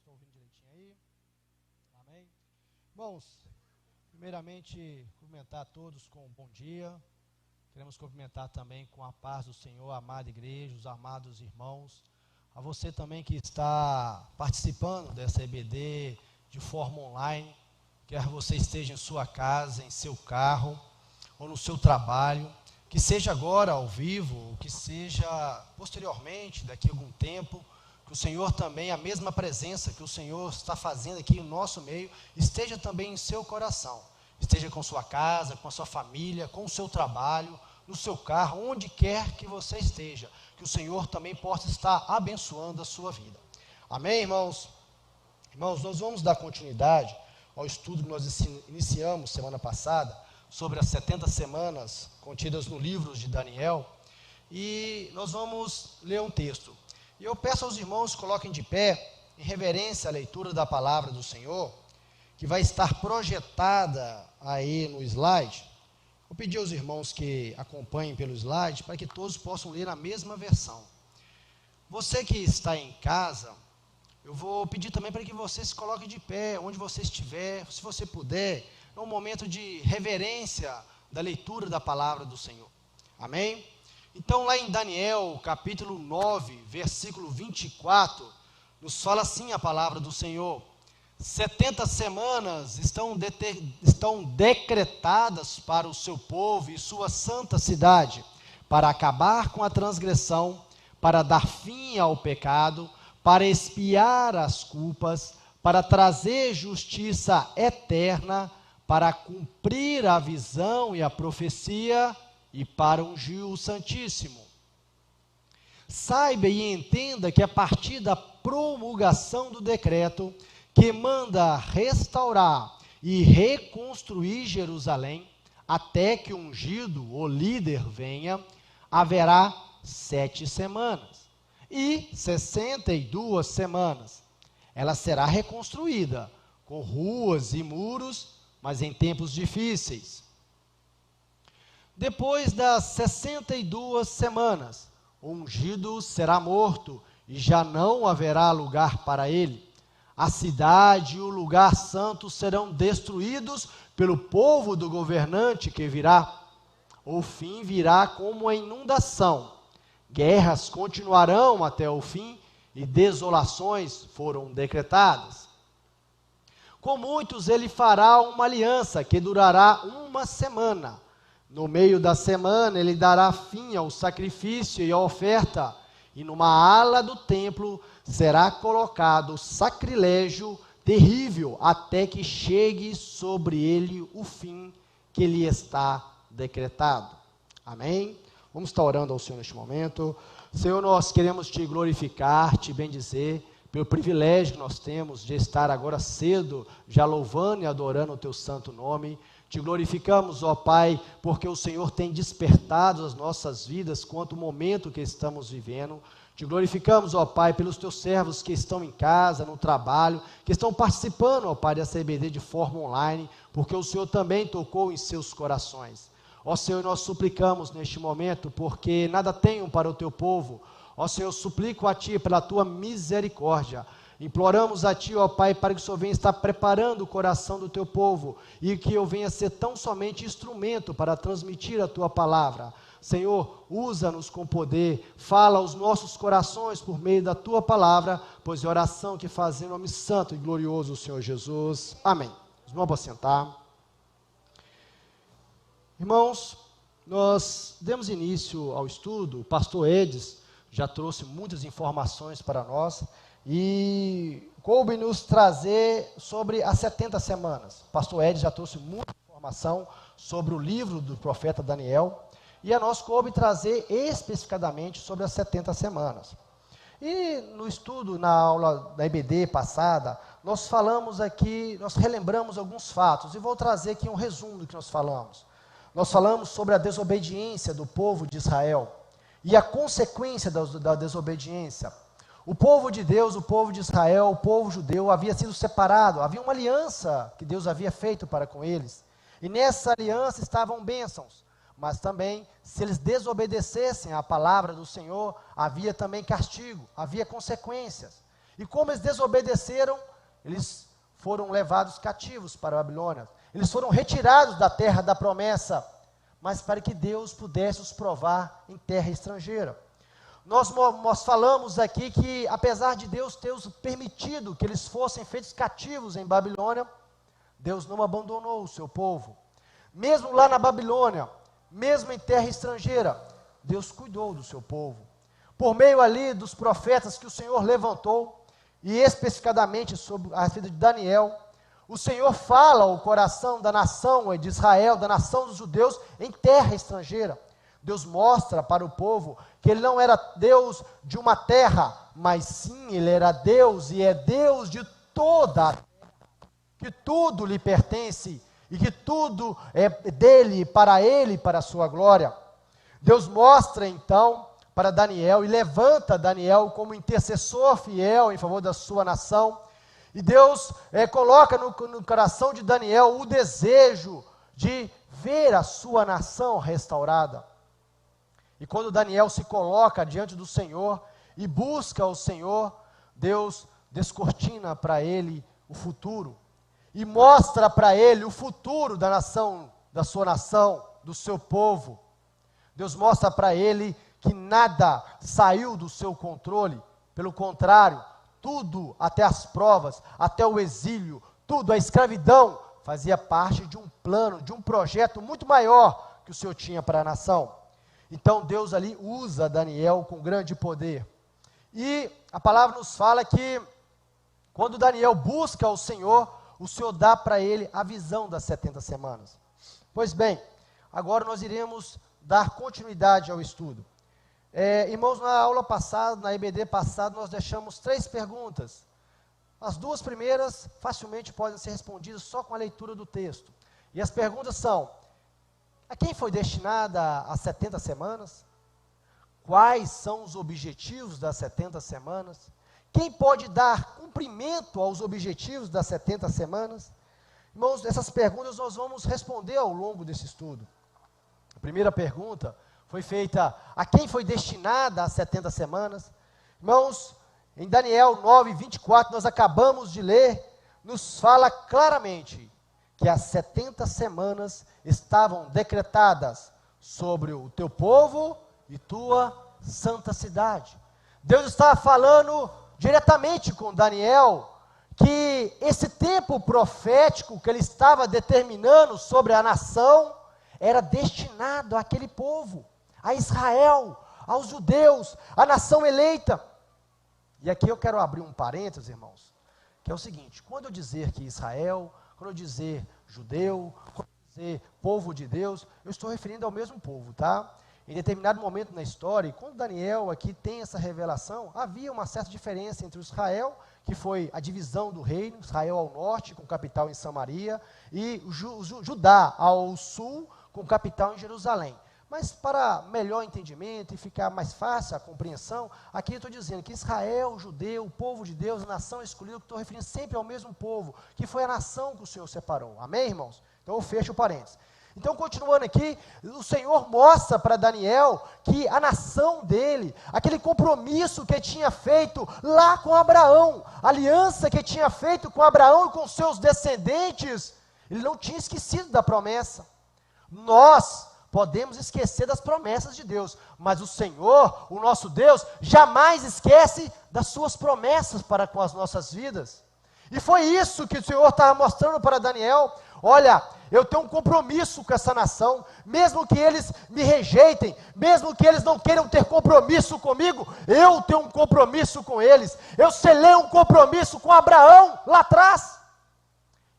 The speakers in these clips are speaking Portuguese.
Estou ouvindo direitinho aí? Amém? Irmãos, primeiramente, cumprimentar a todos com um bom dia. Queremos cumprimentar também com a paz do Senhor, a amada igreja, os amados irmãos. A você também que está participando dessa EBD de forma online, quer você esteja em sua casa, em seu carro ou no seu trabalho, que seja agora ao vivo, ou que seja posteriormente, daqui a algum tempo, que o Senhor também, a mesma presença que o Senhor está fazendo aqui no nosso meio, esteja também em seu coração, esteja com sua casa, com a sua família, com o seu trabalho, no seu carro, onde quer que você esteja, que o Senhor também possa estar abençoando a sua vida. Amém, irmãos? Irmãos, nós vamos dar continuidade ao estudo que nós iniciamos semana passada, sobre as 70 semanas contidas no livro de Daniel, e nós vamos ler um texto. E eu peço aos irmãos que coloquem de pé, em reverência à leitura da palavra do Senhor, que vai estar projetada aí no slide. Vou pedir aos irmãos que acompanhem pelo slide, para que todos possam ler a mesma versão. Você que está em casa, eu vou pedir também para que você se coloque de pé, onde você estiver, se você puder, é um momento de reverência da leitura da palavra do Senhor. Amém? Então, lá em Daniel, capítulo 9, versículo 24, nos fala assim a palavra do Senhor: 70 semanas estão decretadas para o seu povo e sua santa cidade, para acabar com a transgressão, para dar fim ao pecado, para expiar as culpas, para trazer justiça eterna, para cumprir a visão e a profecia, e para ungir o Santíssimo. Saiba e entenda que a partir da promulgação do decreto, que manda restaurar e reconstruir Jerusalém, até que o ungido, o líder, venha, haverá 7 semanas, e 62 semanas. Ela será reconstruída, com ruas e muros, mas em tempos difíceis. Depois das 62 semanas, o ungido será morto, e já não haverá lugar para ele. A cidade e o lugar santo serão destruídos pelo povo do governante que virá. O fim virá como a inundação. Guerras continuarão até o fim, e desolações foram decretadas. Com muitos ele fará uma aliança que durará 1 semana. No meio da semana ele dará fim ao sacrifício e à oferta, e numa ala do templo será colocado sacrilégio terrível, até que chegue sobre ele o fim que lhe está decretado. Amém? Vamos estar orando ao Senhor neste momento. Senhor, nós queremos te glorificar, te bendizer, pelo privilégio que nós temos de estar agora cedo, já louvando e adorando o teu santo nome. Te glorificamos, ó Pai, porque o Senhor tem despertado as nossas vidas quanto o momento que estamos vivendo. Te glorificamos, ó Pai, pelos teus servos que estão em casa, no trabalho, que estão participando, ó Pai, dessa EBD de forma online, porque o Senhor também tocou em seus corações. Ó Senhor, nós suplicamos neste momento, porque nada tenho para o teu povo. Ó Senhor, suplico a Ti pela Tua misericórdia. Imploramos a Ti, ó Pai, para que o Senhor venha estar preparando o coração do Teu povo, e que eu venha ser tão somente instrumento para transmitir a Tua palavra. Senhor, usa-nos com poder, fala aos nossos corações por meio da Tua palavra, pois é a oração que faz em nome santo e glorioso do Senhor Jesus. Amém. Vamos sentar. Irmãos, nós demos início ao estudo, o pastor Edis já trouxe muitas informações para nós, e coube nos trazer sobre as 70 semanas. O pastor Edis já trouxe muita informação sobre o livro do profeta Daniel, e a nós coube trazer especificadamente sobre as 70 semanas. E no estudo, na aula da EBD passada, nós falamos aqui, nós relembramos alguns fatos, e vou trazer aqui um resumo do que nós falamos. Nós falamos sobre a desobediência do povo de Israel, e a consequência da desobediência. O povo de Deus, o povo de Israel, o povo judeu havia sido separado, havia uma aliança que Deus havia feito para com eles, e nessa aliança estavam bênçãos, mas também, se eles desobedecessem à palavra do Senhor, havia também castigo, havia consequências. E como eles desobedeceram, eles foram levados cativos para a Babilônia. Eles foram retirados da terra da promessa, mas para que Deus pudesse os provar em terra estrangeira. Nós falamos aqui que, apesar de Deus ter os permitido que eles fossem feitos cativos em Babilônia, Deus não abandonou o seu povo. Mesmo lá na Babilônia, mesmo em terra estrangeira, Deus cuidou do seu povo. Por meio ali dos profetas que o Senhor levantou, e especificadamente sobre a respeito de Daniel, o Senhor fala ao coração da nação de Israel, da nação dos judeus, em terra estrangeira. Deus mostra para o povo que Ele não era Deus de uma terra, mas sim, Ele era Deus e é Deus de toda a terra, que tudo lhe pertence e que tudo é dele, para Ele e para a sua glória. Deus mostra então para Daniel e levanta Daniel como intercessor fiel em favor da sua nação. E Deus coloca no coração de Daniel o desejo de ver a sua nação restaurada. E quando Daniel se coloca diante do Senhor e busca o Senhor, Deus descortina para ele o futuro e mostra para ele o futuro da nação, da sua nação, do seu povo. Deus mostra para ele que nada saiu do seu controle, pelo contrário, tudo, até as provas, até o exílio, tudo, a escravidão, fazia parte de um plano, de um projeto muito maior que o Senhor tinha para a nação. Então Deus ali usa Daniel com grande poder. E a palavra nos fala que quando Daniel busca o Senhor dá para ele a visão das 70 semanas. Pois bem, agora nós iremos dar continuidade ao estudo. Irmãos, na aula passada, na EBD passada, nós deixamos 3 perguntas. As 2 primeiras facilmente podem ser respondidas só com a leitura do texto. E as perguntas são: a quem foi destinada as 70 semanas? Quais são os objetivos das 70 semanas? Quem pode dar cumprimento aos objetivos das 70 semanas? Irmãos, essas perguntas nós vamos responder ao longo desse estudo. A primeira pergunta foi feita: a quem foi destinada as 70 semanas? Irmãos, em Daniel 9, 24, nós acabamos de ler, nos fala claramente que as 70 semanas estavam decretadas sobre o teu povo e tua santa cidade. Deus estava falando diretamente com Daniel que esse tempo profético que ele estava determinando sobre a nação era destinado àquele povo, a Israel, aos judeus, a nação eleita. E aqui eu quero abrir um parênteses, irmãos, que é o seguinte: quando eu dizer que Israel, quando eu dizer judeu, quando eu dizer povo de Deus, eu estou referindo ao mesmo povo, tá? Em determinado momento na história, quando Daniel aqui tem essa revelação, havia uma certa diferença entre o Israel, que foi a divisão do reino, Israel ao norte, com capital em Samaria, e o Judá ao sul, com capital em Jerusalém. Mas para melhor entendimento e ficar mais fácil a compreensão, aqui eu estou dizendo que Israel, o judeu, o povo de Deus, a nação escolhida, que estou referindo sempre ao mesmo povo, que foi a nação que o Senhor separou. Amém, irmãos? Então eu fecho o parênteses. Então, continuando aqui, o Senhor mostra para Daniel que a nação dele, aquele compromisso que tinha feito lá com Abraão, a aliança que tinha feito com Abraão e com seus descendentes, ele não tinha esquecido da promessa. Nós podemos esquecer das promessas de Deus, mas o Senhor, o nosso Deus, jamais esquece das suas promessas para com as nossas vidas. E foi isso que o Senhor estava mostrando para Daniel: olha, eu tenho um compromisso com essa nação, mesmo que eles me rejeitem, mesmo que eles não queiram ter compromisso comigo, eu tenho um compromisso com eles. Eu selei um compromisso com Abraão lá atrás,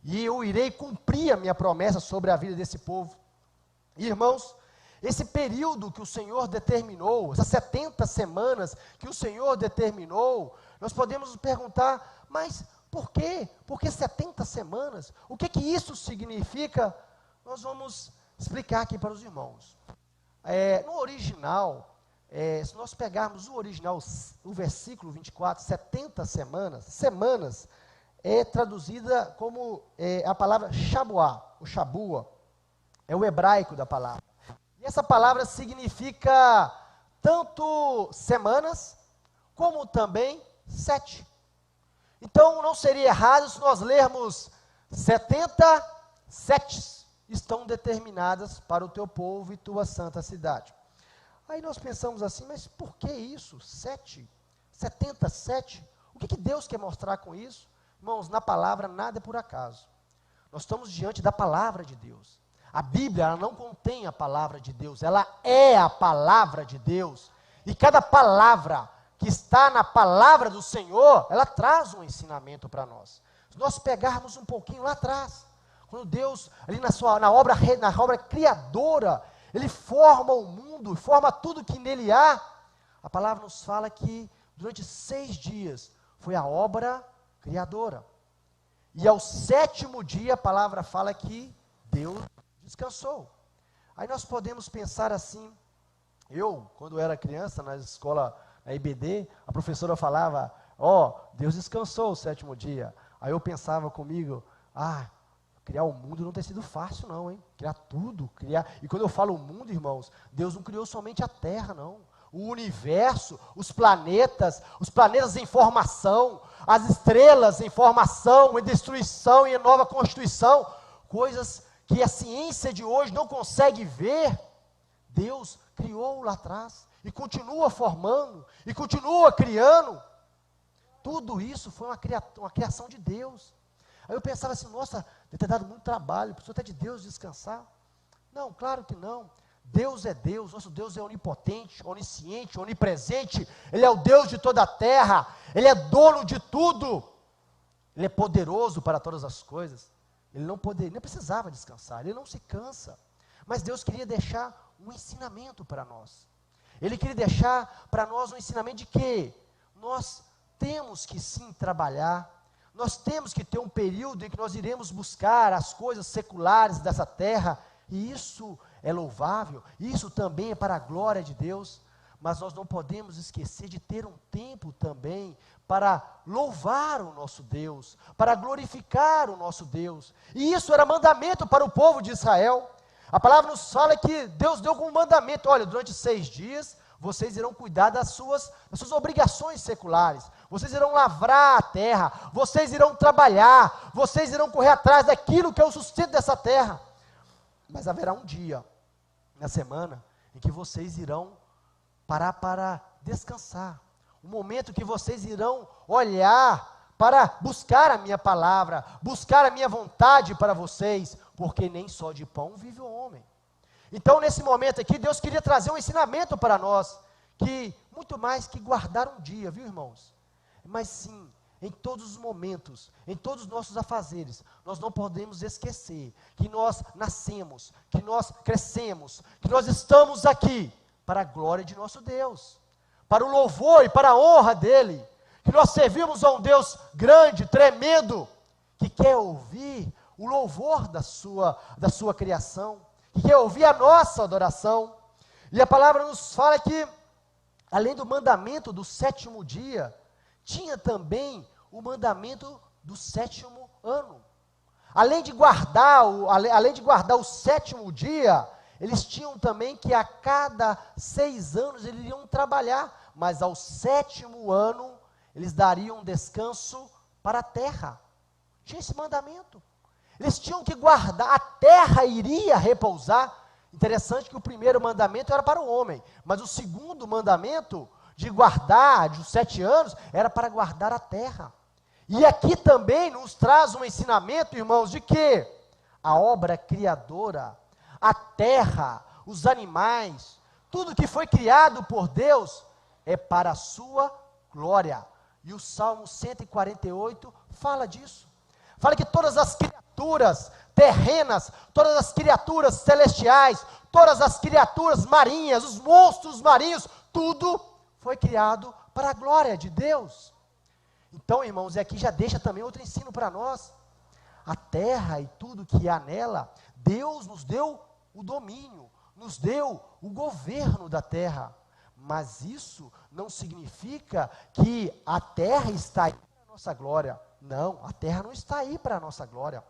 e eu irei cumprir a minha promessa sobre a vida desse povo. Irmãos, esse período que o Senhor determinou, essas 70 semanas que o Senhor determinou, nós podemos nos perguntar: mas por quê? Por que 70 semanas? O que isso significa? Nós vamos explicar aqui para os irmãos. No original, se nós pegarmos o original, o versículo 24, 70 semanas é traduzida como a palavra Shabuá, o Shabua, é o hebraico da palavra. E essa palavra significa tanto semanas, como também 7. Então, não seria errado se nós lermos 77 estão determinadas para o teu povo e tua santa cidade. Aí nós pensamos assim, mas por que isso? 77? O que Deus quer mostrar com isso? Irmãos, na palavra nada é por acaso. Nós estamos diante da palavra de Deus. A Bíblia, ela não contém a palavra de Deus, ela é a palavra de Deus. E cada palavra que está na palavra do Senhor, ela traz um ensinamento para nós. Se nós pegarmos um pouquinho lá atrás, quando Deus, ali na obra criadora, Ele forma o mundo, forma tudo que nele há, a palavra nos fala que durante 6 dias foi a obra criadora. E ao 7º dia, a palavra fala que Deus descansou. Aí nós podemos pensar assim, quando era criança, na escola, na IBD, a professora falava, Deus descansou o 7º dia. Aí eu pensava comigo, criar o mundo não tem sido fácil não, hein? Criar tudo, e quando eu falo o mundo, irmãos, Deus não criou somente a terra, não. O universo, os planetas em formação, as estrelas em formação, em destruição e em nova constituição, coisas que a ciência de hoje não consegue ver, Deus criou lá atrás, e continua formando, e continua criando. Tudo isso foi uma criação de Deus. Aí eu pensava assim, nossa, deve ter dado muito trabalho, precisa até de Deus descansar. Não, claro que não. Deus é Deus, nosso Deus é onipotente, onisciente, onipresente, Ele é o Deus de toda a terra, Ele é dono de tudo, Ele é poderoso para todas as coisas. Ele não precisava descansar, Ele não se cansa, mas Deus queria deixar um ensinamento para nós. Ele queria deixar para nós um ensinamento de que nós temos que sim trabalhar, nós temos que ter um período em que nós iremos buscar as coisas seculares dessa terra, e isso é louvável, isso também é para a glória de Deus, mas nós não podemos esquecer de ter um tempo também para louvar o nosso Deus, para glorificar o nosso Deus, e isso era mandamento para o povo de Israel. A palavra nos fala que Deus deu como mandamento, olha, durante 6 dias, vocês irão cuidar das suas obrigações seculares, vocês irão lavrar a terra, vocês irão trabalhar, vocês irão correr atrás daquilo que é o sustento dessa terra, mas haverá um dia, na semana, em que vocês irão parar para descansar, um momento que vocês irão olhar para buscar a minha palavra, buscar a minha vontade para vocês, porque nem só de pão vive o homem. Então, nesse momento aqui, Deus queria trazer um ensinamento para nós, que muito mais que guardar um dia, viu, irmãos? Mas sim, em todos os momentos, em todos os nossos afazeres, nós não podemos esquecer que nós nascemos, que nós crescemos, que nós estamos aqui para a glória de nosso Deus, para o louvor e para a honra dEle, que nós servimos a um Deus grande, tremendo, que quer ouvir o louvor da sua criação, que quer ouvir a nossa adoração. E a palavra nos fala que, além do mandamento do 7º dia, tinha também o mandamento do 7º ano. Além de guardar o 7º dia, eles tinham também que a cada 6 anos eles iriam trabalhar, mas ao 7º ano eles dariam descanso para a terra. Tinha esse mandamento. Eles tinham que guardar, a terra iria repousar. Interessante que o primeiro mandamento era para o homem, mas o segundo mandamento de guardar, de 7 anos, era para guardar a terra. E aqui também nos traz um ensinamento, irmãos, de que a obra criadora, a terra, os animais, tudo que foi criado por Deus, é para a sua glória. E o Salmo 148 fala disso. Fala que todas as criaturas terrenas, todas as criaturas celestiais, todas as criaturas marinhas, os monstros marinhos, tudo foi criado para a glória de Deus. Então, irmãos, e aqui já deixa também outro ensino para nós. A terra e tudo que há nela, Deus nos deu o domínio, nos deu o governo da terra. Mas isso não significa que a terra está aí para a nossa glória. Não, a terra não está aí para a nossa glória.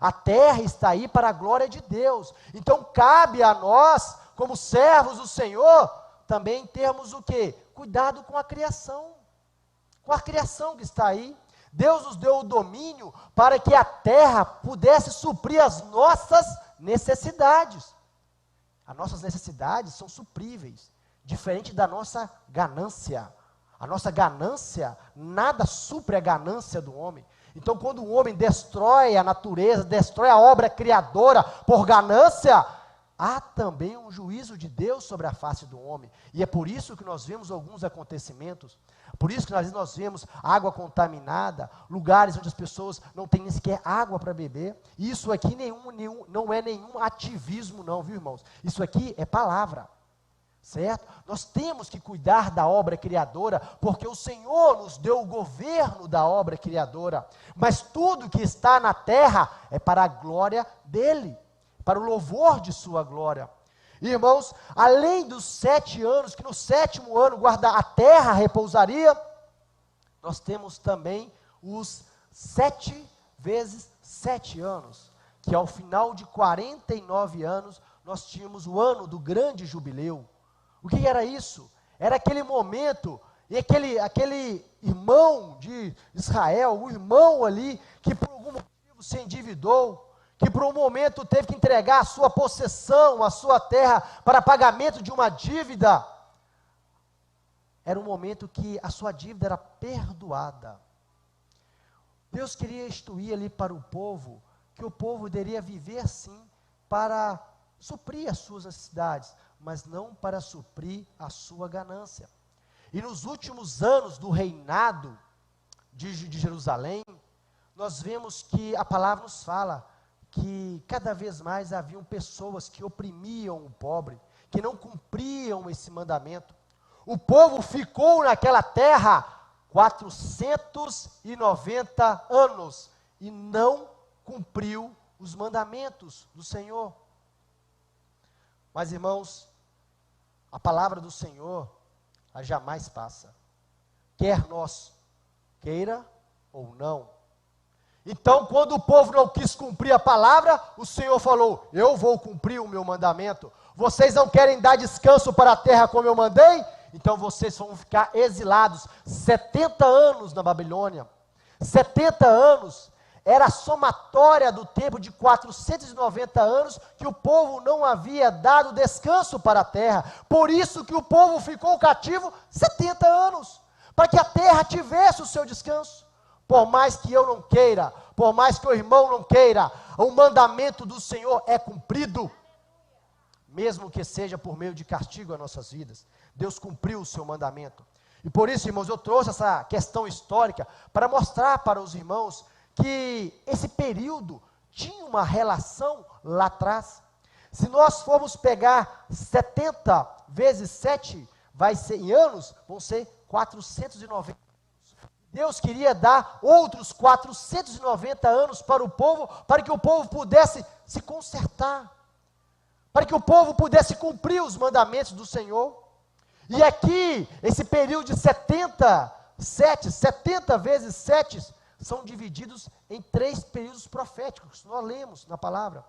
A terra está aí para a glória de Deus. Então cabe a nós, como servos do Senhor, também termos o quê? Cuidado com a criação. Com a criação que está aí. Deus nos deu o domínio para que a terra pudesse suprir as nossas necessidades. As nossas necessidades são supríveis, diferente da nossa ganância. A nossa ganância, nada supre a ganância do homem. Então, quando o homem destrói a natureza, destrói a obra criadora por ganância, há também um juízo de Deus sobre a face do homem. E é por isso que nós vemos alguns acontecimentos. Por isso que às vezes nós vemos água contaminada, lugares onde as pessoas não têm nem sequer água para beber. Isso aqui não é nenhum ativismo não, viu, irmãos? Isso aqui é palavra, certo? Nós temos que cuidar da obra criadora, porque o Senhor nos deu o governo da obra criadora. Mas tudo que está na terra é para a glória dEle, para o louvor de sua glória. Irmãos, além dos 7 anos, que no 7º ano a terra repousaria, nós temos também os 7 vezes 7 anos, que ao final de 49 anos, nós tínhamos o ano do grande jubileu. O que era isso? Era aquele momento, e aquele irmão de Israel, o irmão ali, que por algum motivo se endividou, que por um momento teve que entregar a sua possessão, a sua terra, para pagamento de uma dívida, era um momento que a sua dívida era perdoada. Deus queria instituir ali para o povo, que o povo deveria viver sim, para suprir as suas necessidades, mas não para suprir a sua ganância. E nos últimos anos do reinado de Jerusalém, nós vemos que a palavra nos fala que cada vez mais haviam pessoas que oprimiam o pobre, que não cumpriam esse mandamento. O povo ficou naquela terra 490 anos e não cumpriu os mandamentos do Senhor. Mas, irmãos, a palavra do Senhor, ela jamais passa, quer nós queira ou não. Então, quando o povo não quis cumprir a palavra, o Senhor falou: eu vou cumprir o meu mandamento. Vocês não querem dar descanso para a terra como eu mandei? Então vocês vão ficar exilados 70 anos na Babilônia. 70 anos era a somatória do tempo de 490 anos que o povo não havia dado descanso para a terra. Por isso que o povo ficou cativo 70 anos, para que a terra tivesse o seu descanso. Por mais que eu não queira, por mais que o irmão não queira, o mandamento do Senhor é cumprido, mesmo que seja por meio de castigo às nossas vidas. Deus cumpriu o seu mandamento. E por isso, irmãos, eu trouxe essa questão histórica para mostrar para os irmãos que esse período tinha uma relação lá atrás. Se nós formos pegar 70 vezes 7, vai ser, em anos, vão ser 490. Deus queria dar outros 490 anos para o povo, para que o povo pudesse se consertar, para que o povo pudesse cumprir os mandamentos do Senhor. E aqui, esse período de 70 vezes 7, são divididos em 3 períodos proféticos, nós lemos na palavra.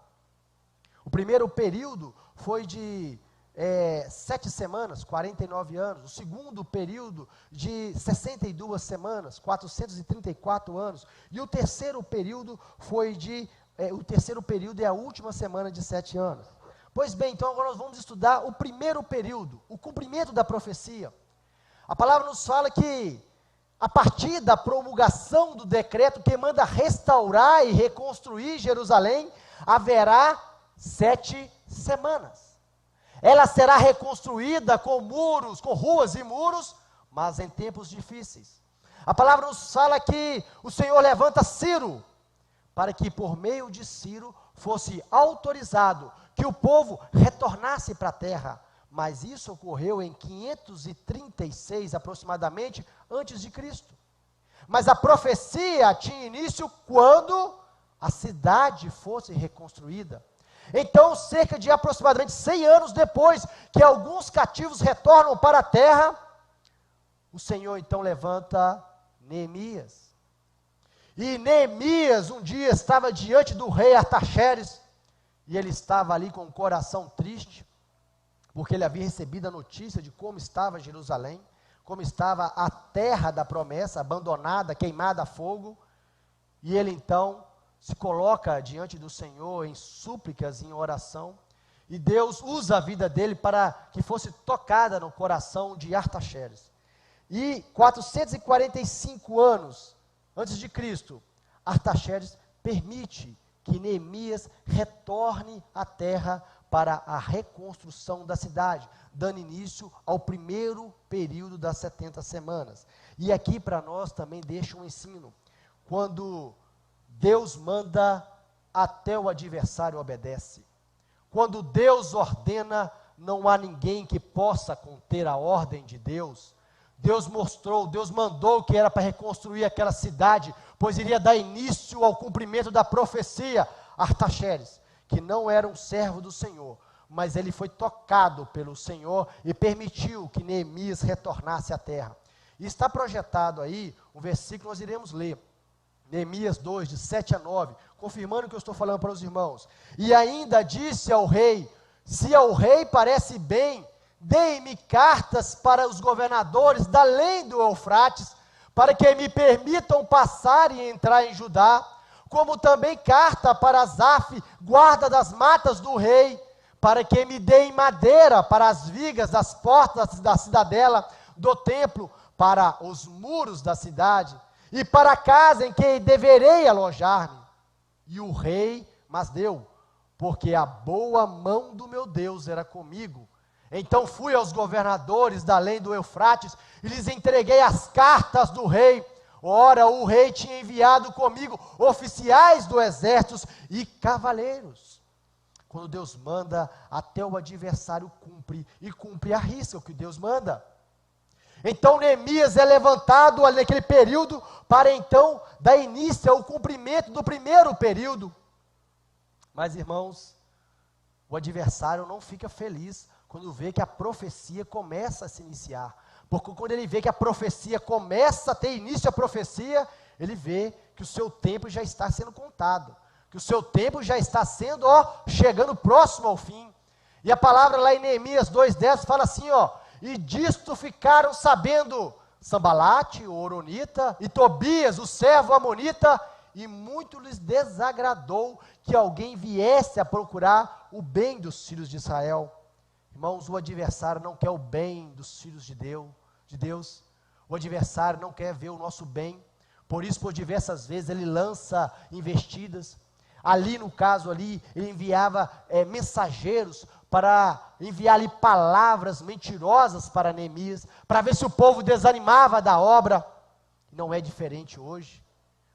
O primeiro período foi de 7 semanas, 49 anos. O segundo período de 62 semanas, 434 anos. E o terceiro período foi o terceiro período é a última semana de 7 anos. Pois bem, então agora nós vamos estudar o primeiro período, o cumprimento da profecia. A palavra nos fala que, a partir da promulgação do decreto que manda restaurar e reconstruir Jerusalém, haverá 7 semanas. Ela será reconstruída com muros, com ruas e muros, mas em tempos difíceis. A palavra nos fala que o Senhor levanta Ciro, para que por meio de Ciro fosse autorizado que o povo retornasse para a terra. Mas isso ocorreu em 536 aproximadamente antes de Cristo. Mas a profecia tinha início quando a cidade fosse reconstruída. Então, cerca de aproximadamente 100 anos depois que alguns cativos retornam para a terra, o Senhor então levanta Neemias. E Neemias um dia estava diante do rei Artaxerxes, e ele estava ali com o coração triste, porque ele havia recebido a notícia de como estava Jerusalém, como estava a terra da promessa, abandonada, queimada a fogo, e ele então se coloca diante do Senhor em súplicas, em oração, e Deus usa a vida dele para que fosse tocada no coração de Artaxerxes. E 445 anos antes de Cristo, Artaxerxes permite que Neemias retorne à terra para a reconstrução da cidade, dando início ao primeiro período das 70 semanas. E aqui para nós também deixa um ensino. Quando Deus manda, até o adversário obedece. Quando Deus ordena, não há ninguém que possa conter a ordem de Deus. Deus mandou que era para reconstruir aquela cidade, pois iria dar início ao cumprimento da profecia. Artaxerxes, que não era um servo do Senhor, mas ele foi tocado pelo Senhor e permitiu que Neemias retornasse à terra. E está projetado aí um versículo que nós iremos ler, Neemias 2, de 7 a 9, confirmando o que eu estou falando para os irmãos. E ainda disse ao rei: se ao rei parece bem, dê-me cartas para os governadores da além do Eufrates, para que me permitam passar e entrar em Judá, como também carta para Asaf, guarda das matas do rei, para que me deem madeira para as vigas das portas da cidadela, do templo, para os muros da cidade, e para a casa em que deverei alojar-me. E o rei mas deu, porque a boa mão do meu Deus era comigo. Então fui aos governadores da além do Eufrates, e lhes entreguei as cartas do rei. Ora, o rei tinha enviado comigo oficiais do exército e cavaleiros. Quando Deus manda, até o adversário cumpre, e cumpre à risca o que Deus manda. Então Neemias é levantado ali naquele período, para então dar início ao cumprimento do primeiro período. Mas irmãos, o adversário não fica feliz quando vê que a profecia começa a se iniciar. Porque quando ele vê que a profecia começa a ter início a profecia, ele vê que o seu tempo já está sendo contado, que o seu tempo já está sendo, chegando próximo ao fim. E a palavra lá em Neemias 2,10 fala assim, e disto ficaram sabendo Sambalate, o Horonita, e Tobias, o servo amonita, e muito lhes desagradou que alguém viesse a procurar o bem dos filhos de Israel. Irmãos, o adversário não quer o bem dos filhos de Deus. O adversário não quer ver o nosso bem. Por isso, por diversas vezes, ele lança investidas. Ali, no caso ali, ele enviava mensageiros para enviar ali palavras mentirosas para Neemias, para ver se o povo desanimava da obra. Não é diferente hoje.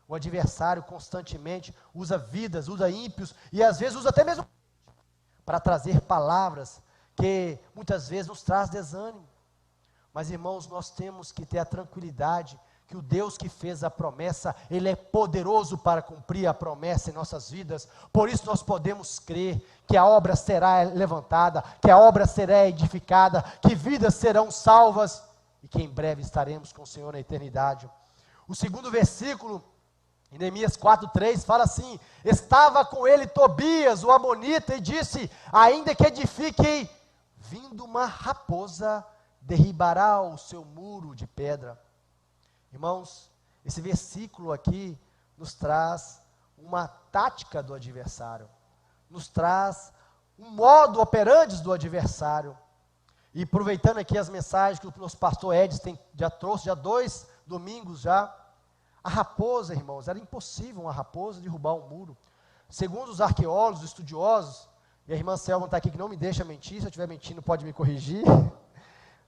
O adversário constantemente usa vidas, usa ímpios, e às vezes usa até mesmo para trazer palavras que muitas vezes nos traz desânimo. Mas irmãos, nós temos que ter a tranquilidade que o Deus que fez a promessa, Ele é poderoso para cumprir a promessa em nossas vidas. Por isso nós podemos crer que a obra será levantada, que a obra será edificada, que vidas serão salvas, e que em breve estaremos com o Senhor na eternidade. O segundo versículo, em Neemias 4,3, fala assim: estava com ele Tobias, o amonita, e disse: ainda que edifiquem, vindo uma raposa, derribará o seu muro de pedra. Irmãos, esse versículo aqui nos traz uma tática do adversário, nos traz um modo operandi do adversário. E aproveitando aqui as mensagens que o nosso pastor Edson já trouxe, já 2 domingos já, a raposa, irmãos, era impossível uma raposa derrubar um muro. Segundo os arqueólogos, estudiosos, e a irmã Selma está aqui que não me deixa mentir, se eu estiver mentindo pode me corrigir,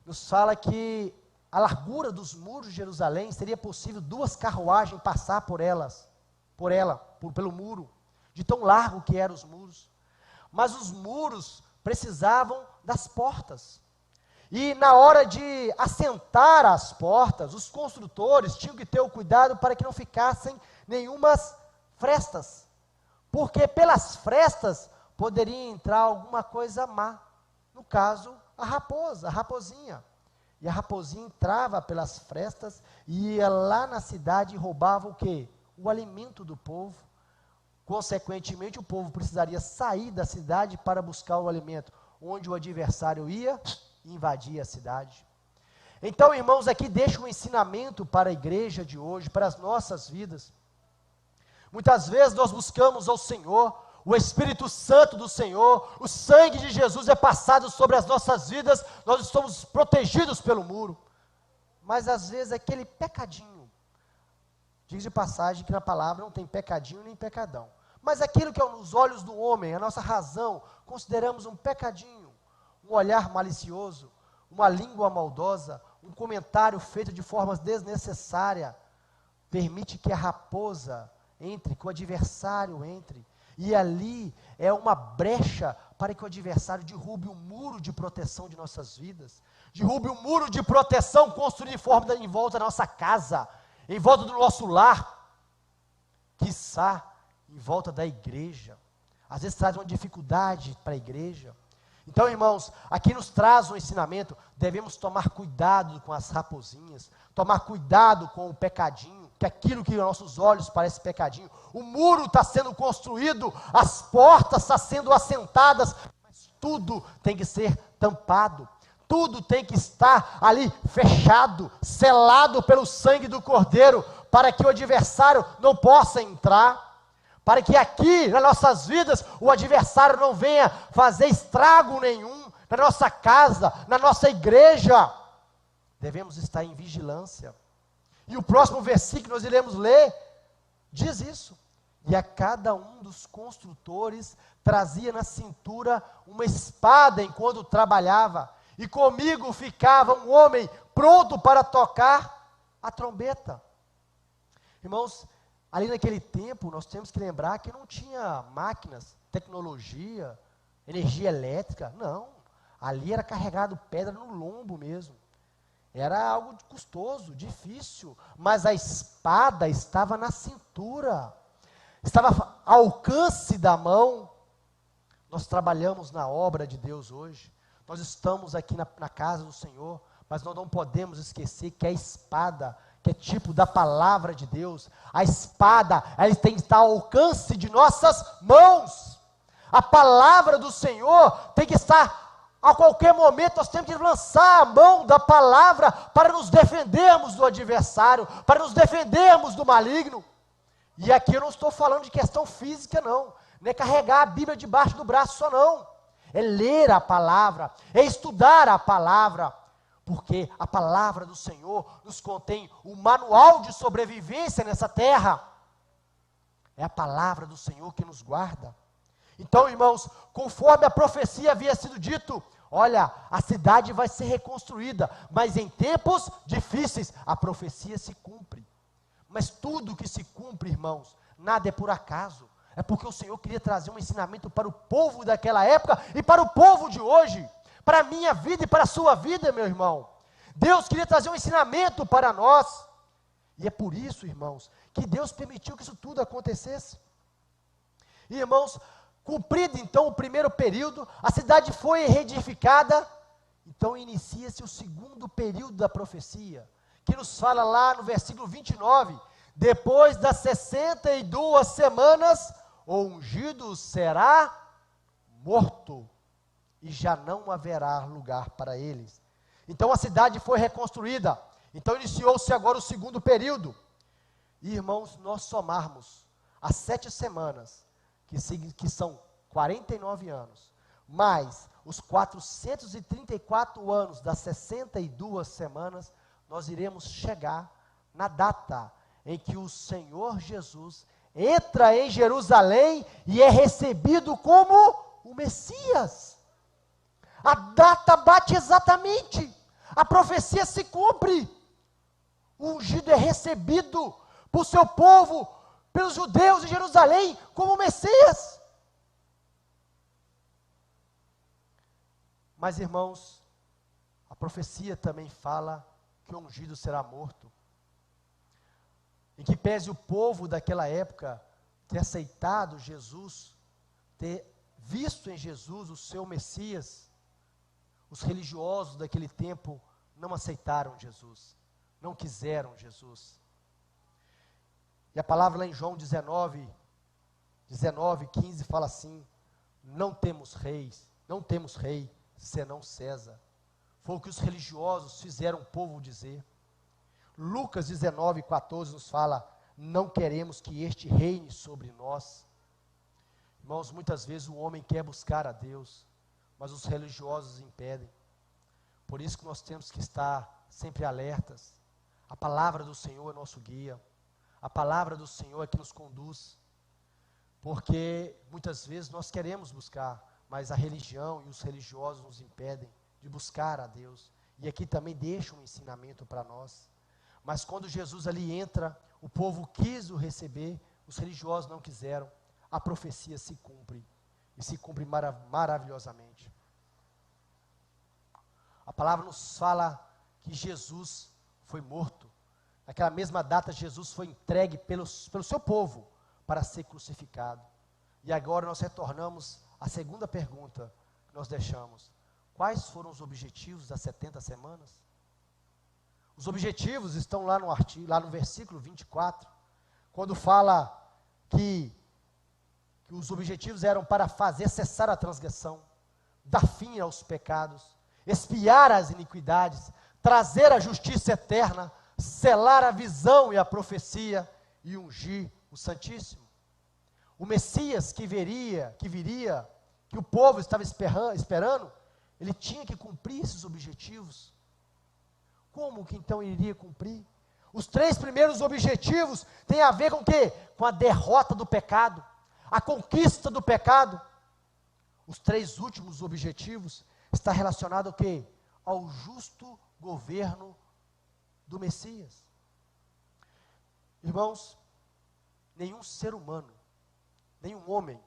nos fala que a largura dos muros de Jerusalém seria possível 2 carruagens passar pelo muro, de tão largo que eram os muros. Mas os muros precisavam das portas. E na hora de assentar as portas, os construtores tinham que ter o cuidado para que não ficassem nenhumas frestas. Porque pelas frestas poderia entrar alguma coisa má. No caso, a raposinha. E a raposinha entrava pelas frestas e ia lá na cidade e roubava o quê? O alimento do povo. Consequentemente, o povo precisaria sair da cidade para buscar o alimento. Onde o adversário ia, invadia a cidade. Então, irmãos, aqui deixa um ensinamento para a igreja de hoje, para as nossas vidas. Muitas vezes nós buscamos ao Senhor, o Espírito Santo do Senhor, o sangue de Jesus é passado sobre as nossas vidas, nós estamos protegidos pelo muro. Mas às vezes aquele pecadinho, diz de passagem que na palavra não tem pecadinho nem pecadão, mas aquilo que aos olhos do homem, a nossa razão, consideramos um pecadinho, um olhar malicioso, uma língua maldosa, um comentário feito de forma desnecessária, permite que a raposa entre, que o adversário entre, e ali é uma brecha para que o adversário derrube o muro de proteção de nossas vidas, derrube o muro de proteção construído em volta da nossa casa, em volta do nosso lar, quiçá em volta da igreja. Às vezes traz uma dificuldade para a igreja. Então, irmãos, aqui nos traz um ensinamento, devemos tomar cuidado com as raposinhas, tomar cuidado com o pecadinho, que aquilo que aos nossos olhos parece pecadinho, o muro está sendo construído, as portas estão sendo assentadas, mas tudo tem que ser tampado, tudo tem que estar ali fechado, selado pelo sangue do Cordeiro, para que o adversário não possa entrar, para que aqui, nas nossas vidas, o adversário não venha fazer estrago nenhum, na nossa casa, na nossa igreja. Devemos estar em vigilância. E o próximo versículo que nós iremos ler, diz isso. E a cada um dos construtores trazia na cintura uma espada enquanto trabalhava, e comigo ficava um homem pronto para tocar a trombeta. Irmãos, ali naquele tempo, nós temos que lembrar que não tinha máquinas, tecnologia, energia elétrica, não. Ali era carregado pedra no lombo mesmo. Era algo custoso, difícil, mas a espada estava na cintura, estava ao alcance da mão. Nós trabalhamos na obra de Deus hoje, nós estamos aqui na casa do Senhor, mas nós não podemos esquecer que a espada, que é tipo da palavra de Deus, a espada, ela tem que estar ao alcance de nossas mãos. A palavra do Senhor tem que estar, a qualquer momento nós temos que lançar a mão da palavra para nos defendermos do adversário, para nos defendermos do maligno. E aqui eu não estou falando de questão física não é carregar a Bíblia debaixo do braço só não, é ler a palavra, é estudar a palavra, porque a palavra do Senhor nos contém o manual de sobrevivência nessa terra, é a palavra do Senhor que nos guarda. Então, irmãos, conforme a profecia havia sido dito, olha, a cidade vai ser reconstruída, mas em tempos difíceis, a profecia se cumpre. Mas tudo que se cumpre, irmãos, nada é por acaso, é porque o Senhor queria trazer um ensinamento para o povo daquela época e para o povo de hoje, para a minha vida e para a sua vida, meu irmão. Deus queria trazer um ensinamento para nós, e é por isso, irmãos, que Deus permitiu que isso tudo acontecesse. E, irmãos, cumprido então o primeiro período, a cidade foi reedificada, então inicia-se o segundo período da profecia, que nos fala lá no versículo 29, depois das 62 semanas, o ungido será morto, e já não haverá lugar para eles. Então a cidade foi reconstruída, então iniciou-se agora o segundo período, e irmãos, nós somarmos as 7 semanas, que são 49 anos, mais os 434 anos das 62 semanas, nós iremos chegar na data em que o Senhor Jesus entra em Jerusalém e é recebido como o Messias. A data bate exatamente, a profecia se cumpre, o ungido é recebido por seu povo, pelos judeus de Jerusalém, como o Messias. Mas, irmãos, a profecia também fala que o ungido será morto. Em que pese o povo daquela época ter aceitado Jesus, ter visto em Jesus o seu Messias, os religiosos daquele tempo não aceitaram Jesus, não quiseram Jesus. E a palavra lá em João 19, 15 fala assim: não temos rei, senão César. Foi o que os religiosos fizeram o povo dizer. Lucas 19:14 nos fala: não queremos que este reine sobre nós. Irmãos, muitas vezes o homem quer buscar a Deus, mas os religiosos impedem. Por isso que nós temos que estar sempre alertas. A palavra do Senhor é nosso guia. A palavra do Senhor é que nos conduz. Porque muitas vezes nós queremos buscar, mas a religião e os religiosos nos impedem de buscar a Deus. E aqui também deixa um ensinamento para nós. Mas quando Jesus ali entra, o povo quis o receber, os religiosos não quiseram. A profecia se cumpre, e se cumpre maravilhosamente. A palavra nos fala que Jesus foi morto. Naquela mesma data, Jesus foi entregue pelo seu povo para ser crucificado. E agora nós retornamos à segunda pergunta que nós deixamos. Quais foram os objetivos das 70 semanas? Os objetivos estão lá no versículo 24, quando fala que os objetivos eram para fazer cessar a transgressão, dar fim aos pecados, expiar as iniquidades, trazer a justiça eterna, selar a visão e a profecia e ungir o Santíssimo. O Messias que viria, que o povo estava esperando, ele tinha que cumprir esses objetivos. Como que então iria cumprir? Os 3 primeiros objetivos têm a ver com o quê? Com a derrota do pecado, a conquista do pecado. Os 3 últimos objetivos está relacionado ao quê? Ao justo governo do Messias. Irmãos, nenhum ser humano, nenhum homem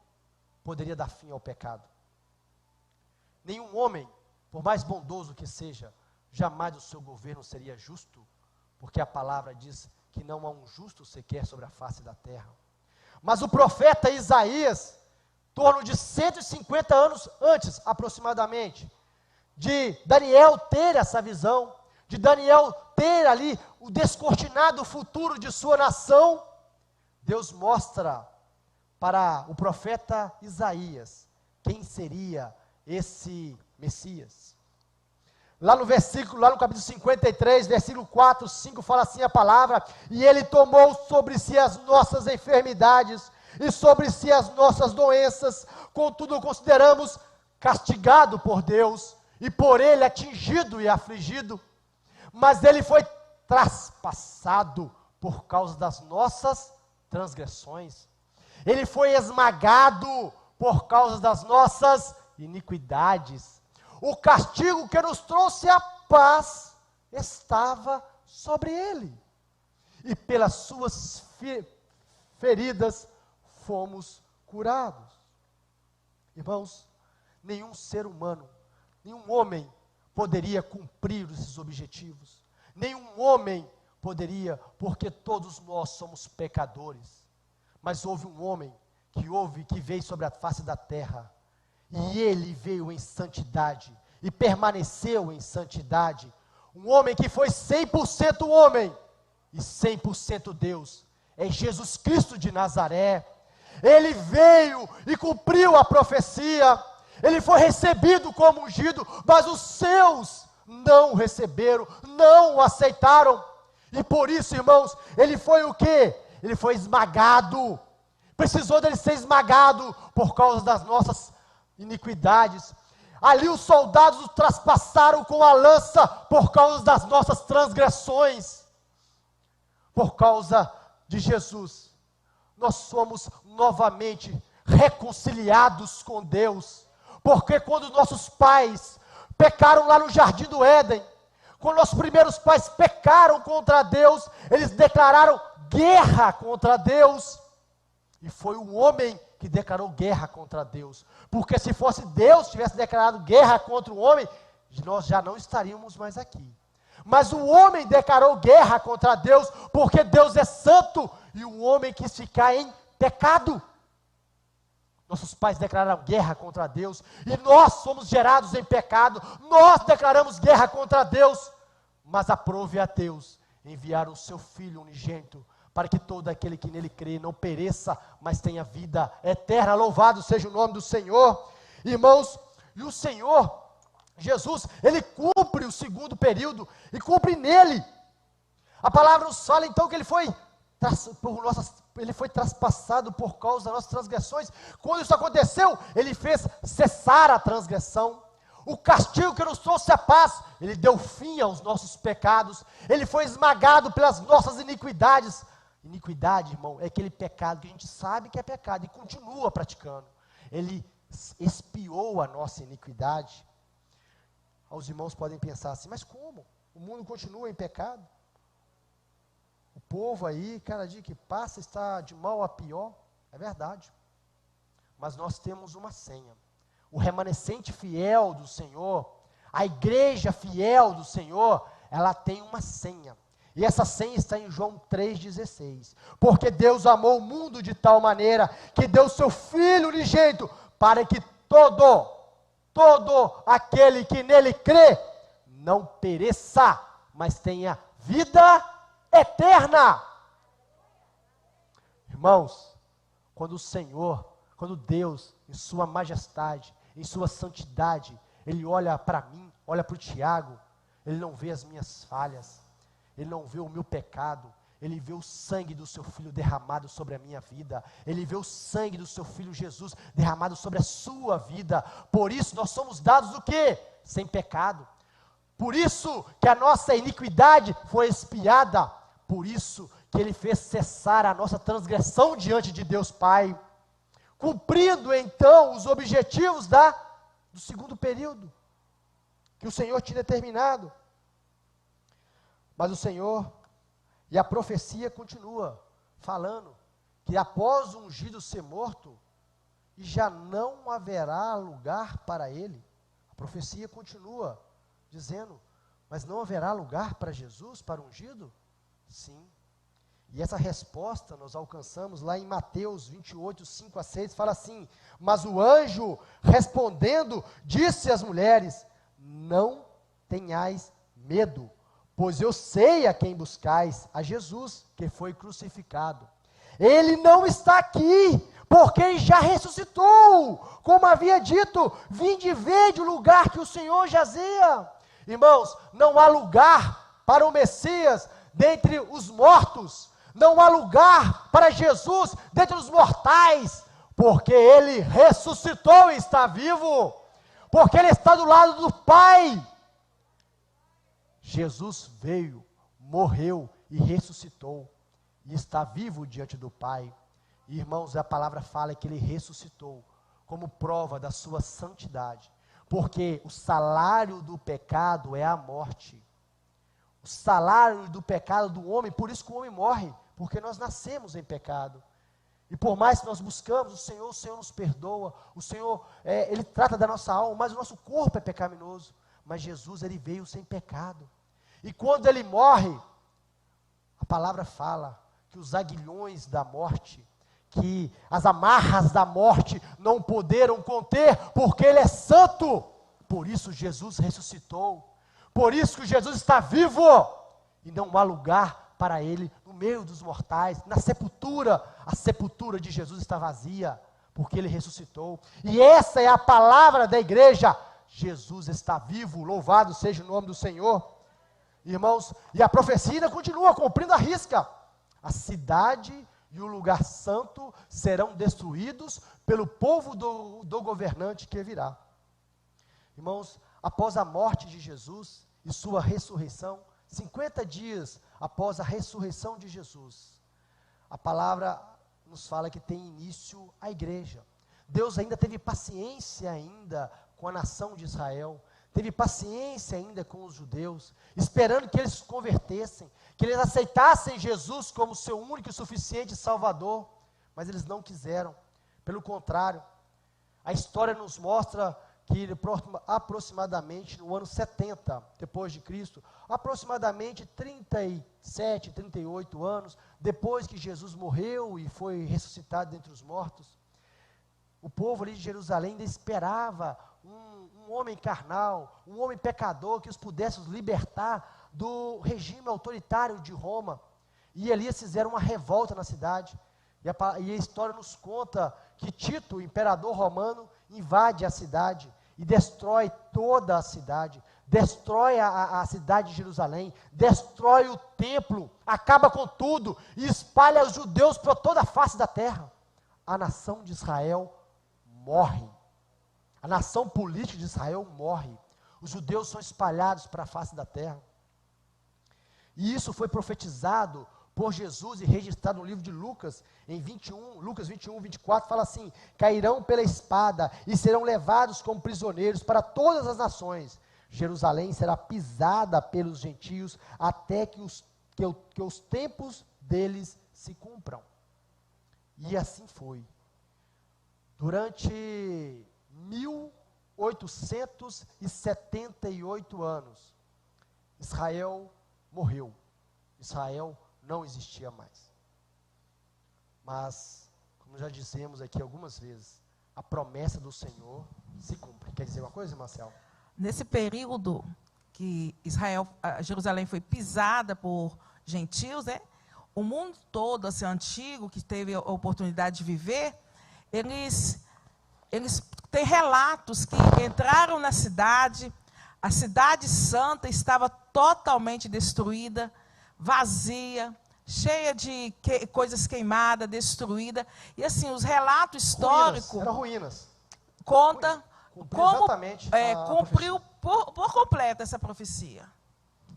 poderia dar fim ao pecado. Nenhum homem, por mais bondoso que seja, jamais o seu governo seria justo, porque a palavra diz que não há um justo sequer sobre a face da terra. Mas o profeta Isaías, em torno de 150 anos antes, aproximadamente, de Daniel ter essa visão, de Daniel ter ali o descortinado futuro de sua nação, Deus mostra para o profeta Isaías quem seria esse Messias. Lá no capítulo 53, versículo 4, 5, fala assim a palavra: e ele tomou sobre si as nossas enfermidades, e sobre si as nossas doenças, contudo o consideramos castigado por Deus, e por ele atingido e afligido, mas ele foi traspassado por causa das nossas transgressões, ele foi esmagado por causa das nossas iniquidades. O castigo que nos trouxe a paz estava sobre ele, e pelas suas feridas fomos curados. Irmãos, nenhum ser humano, nenhum homem poderia cumprir esses objetivos. Nenhum homem poderia, porque todos nós somos pecadores. Mas houve um homem que veio sobre a face da terra, e ele veio em santidade, e permaneceu em santidade. Um homem que foi 100% homem, e 100% Deus. É Jesus Cristo de Nazaré. Ele veio e cumpriu a profecia. Ele foi recebido como ungido, mas os seus não o receberam, não o aceitaram. E por isso, irmãos, ele foi o quê? Ele foi esmagado. Precisou dele ser esmagado por causa das nossas iniquidades. Ali os soldados o traspassaram com a lança por causa das nossas transgressões. Por causa de Jesus, nós somos novamente reconciliados com Deus. Porque quando nossos pais pecaram lá no Jardim do Éden, quando nossos primeiros pais pecaram contra Deus, eles declararam guerra contra Deus. E foi o homem que declarou guerra contra Deus. Porque se fosse Deus que tivesse declarado guerra contra o homem, nós já não estaríamos mais aqui. Mas o homem declarou guerra contra Deus, porque Deus é santo, e o homem quis ficar em pecado. Nossos pais declararam guerra contra Deus, e nós somos gerados em pecado, nós declaramos guerra contra Deus, mas aprove a Deus enviar o seu Filho unigênito, para que todo aquele que nele crê não pereça, mas tenha vida eterna. Louvado seja o nome do Senhor. Irmãos, e o Senhor, Jesus, ele cumpre o segundo período, e cumpre nele. A palavra nos fala então que ele foi traspassado por causa das nossas transgressões. Quando isso aconteceu, ele fez cessar a transgressão. O castigo que nos trouxe a paz, ele deu fim aos nossos pecados. Ele foi esmagado pelas nossas iniquidades. Iniquidade, irmão, é aquele pecado que a gente sabe que é pecado e continua praticando. Ele expiou a nossa iniquidade. Os irmãos podem pensar assim, mas como? O mundo continua em pecado? O povo aí, cada dia que passa, está de mal a pior. É verdade. Mas nós temos uma senha. O remanescente fiel do Senhor, a igreja fiel do Senhor, ela tem uma senha. E essa senha está em João 3,16. Porque Deus amou o mundo de tal maneira que deu seu Filho unigênito para que todo aquele que nele crê não pereça, mas tenha vida eterna. Irmãos, quando Deus, em sua majestade, em sua santidade, ele olha para mim, olha para o Tiago, ele não vê as minhas falhas, ele não vê o meu pecado, ele vê o sangue do seu Filho derramado sobre a minha vida, ele vê o sangue do seu Filho Jesus derramado sobre a sua vida. Por isso nós somos dados o quê? Sem pecado. Por isso que a nossa iniquidade foi expiada, por isso que ele fez cessar a nossa transgressão diante de Deus Pai, cumprindo então os objetivos do segundo período, que o Senhor tinha determinado. Mas o Senhor, e a profecia continua falando, que após o ungido ser morto, já não haverá lugar para ele. A profecia continua dizendo, mas não haverá lugar para Jesus, para o ungido? Sim. E essa resposta nós alcançamos lá em Mateus 28, 5 a 6, fala assim, mas o anjo respondendo, disse às mulheres, não tenhais medo, pois eu sei a quem buscais, a Jesus, que foi crucificado. Ele não está aqui, porque ele já ressuscitou, como havia dito, vinde vede o lugar que o Senhor jazia. Irmãos, não há lugar para o Messias dentre os mortos, não há lugar para Jesus dentre os mortais, porque ele ressuscitou e está vivo, porque ele está do lado do Pai. Jesus veio, morreu e ressuscitou, e está vivo diante do Pai. E, irmãos, a palavra fala que ele ressuscitou, como prova da sua santidade, porque o salário do pecado é a morte. O salário do pecado do homem, por isso que o homem morre, porque nós nascemos em pecado. E por mais que nós buscamos, o Senhor nos perdoa, o Senhor, ele trata da nossa alma, mas o nosso corpo é pecaminoso. Mas Jesus, ele veio sem pecado. E quando ele morre, a palavra fala que os aguilhões da morte, que as amarras da morte não poderam conter, porque ele é santo. Por isso Jesus ressuscitou. Por isso que Jesus está vivo, e não há lugar para ele no meio dos mortais, na sepultura. A sepultura de Jesus está vazia, porque ele ressuscitou. E essa é a palavra da igreja, Jesus está vivo, louvado seja o nome do Senhor. Irmãos, e a profecia ainda continua cumprindo a risca. A cidade e o lugar santo serão destruídos pelo povo do governante que virá. Irmãos, após a morte de Jesus e sua ressurreição, 50 dias após a ressurreição de Jesus, a palavra nos fala que tem início a igreja. Deus ainda teve paciência ainda com a nação de Israel, teve paciência ainda com os judeus, esperando que eles se convertessem, que eles aceitassem Jesus como seu único e suficiente Salvador, mas eles não quiseram. Pelo contrário, a história nos mostra que aproximadamente no ano 70 depois de Cristo, aproximadamente 37, 38 anos depois que Jesus morreu e foi ressuscitado dentre os mortos, o povo ali de Jerusalém ainda esperava um homem carnal, um homem pecador que os pudesse libertar do regime autoritário de Roma. E ali eles fizeram uma revolta na cidade. E a história nos conta que Tito, o imperador romano, invade a cidade. e destrói toda a cidade, destrói a cidade de Jerusalém, destrói o templo, acaba com tudo e espalha os judeus por toda a face da terra. A nação de Israel morre. A nação política de Israel morre. Os judeus são espalhados para a face da terra. E isso foi profetizado por Jesus e registrado no livro de Lucas, em 21, Lucas 21, 24, fala assim: cairão pela espada e serão levados como prisioneiros para todas as nações. Jerusalém será pisada pelos gentios até que os tempos deles se cumpram. E assim foi. Durante 1878 anos, Israel morreu. Israel não existia mais. Mas, como já dissemos aqui algumas vezes, a promessa do Senhor se cumpre. Quer dizer uma coisa, Marcelo? Nesse período que Jerusalém foi pisada por gentios, o mundo todo, assim, antigo, que teve a oportunidade de viver, eles têm relatos que entraram na cidade, a cidade santa estava totalmente destruída, vazia, cheia de coisas queimadas, destruída. E assim, os relatos históricos... Eram ruínas. Conta como exatamente cumpriu por completo essa profecia.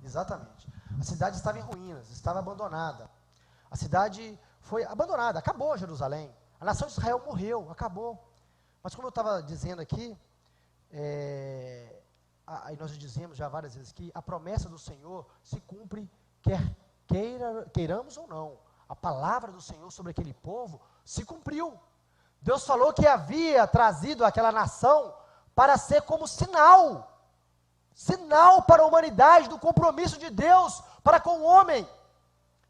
Exatamente. A cidade estava em ruínas, estava abandonada. A cidade foi abandonada, acabou Jerusalém. A nação de Israel morreu, acabou. Mas como eu estava dizendo aqui, aí nós dizemos já várias vezes que a promessa do Senhor se cumpre, queiramos ou não. A palavra do Senhor sobre aquele povo se cumpriu. Deus falou que havia trazido aquela nação para ser como sinal para a humanidade do compromisso de Deus para com o homem.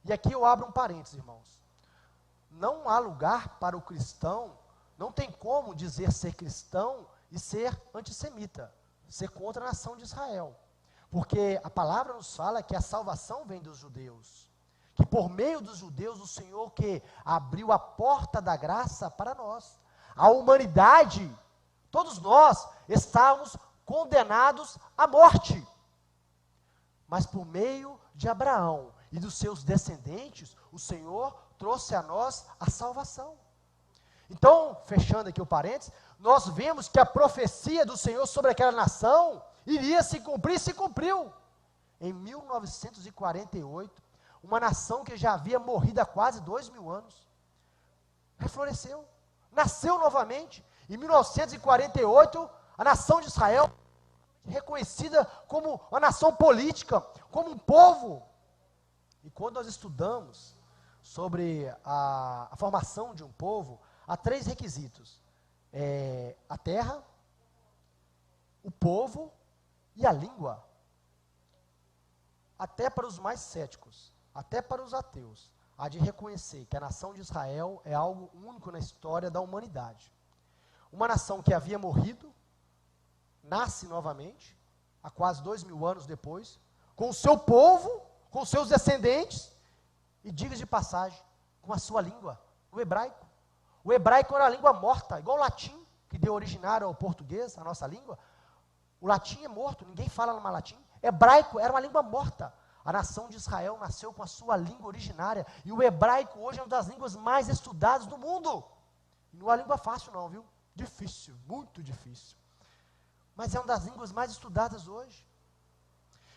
E aqui eu abro um parênteses, irmãos. Não há lugar para o cristão, não tem como dizer ser cristão e ser antissemita, ser contra a nação de Israel. Porque a palavra nos fala que a salvação vem dos judeus, que por meio dos judeus o Senhor que abriu a porta da graça para nós. A humanidade, todos nós estávamos condenados à morte. Mas por meio de Abraão e dos seus descendentes, o Senhor trouxe a nós a salvação. Então, fechando aqui o parênteses, nós vemos que a profecia do Senhor sobre aquela nação iria se cumprir e se cumpriu. Em 1948, uma nação que já havia morrido há quase 2000 anos, refloresceu, nasceu novamente. Em 1948, a nação de Israel, reconhecida como uma nação política, como um povo. E quando nós estudamos sobre a formação de um povo, há 3 requisitos: a terra, o povo e a língua. Até para os mais céticos, até para os ateus, há de reconhecer que a nação de Israel é algo único na história da humanidade. Uma nação que havia morrido, nasce novamente, há quase 2000 anos depois, com o seu povo, com seus descendentes, e diga de passagem, com a sua língua, o hebraico. O hebraico era a língua morta, igual o latim, que deu originário ao português, a nossa língua. O latim é morto, ninguém fala no latim. Hebraico era uma língua morta. A nação de Israel nasceu com a sua língua originária, e o hebraico hoje é uma das línguas mais estudadas do mundo. E não é uma língua fácil não, viu? Difícil, muito difícil. Mas é uma das línguas mais estudadas hoje.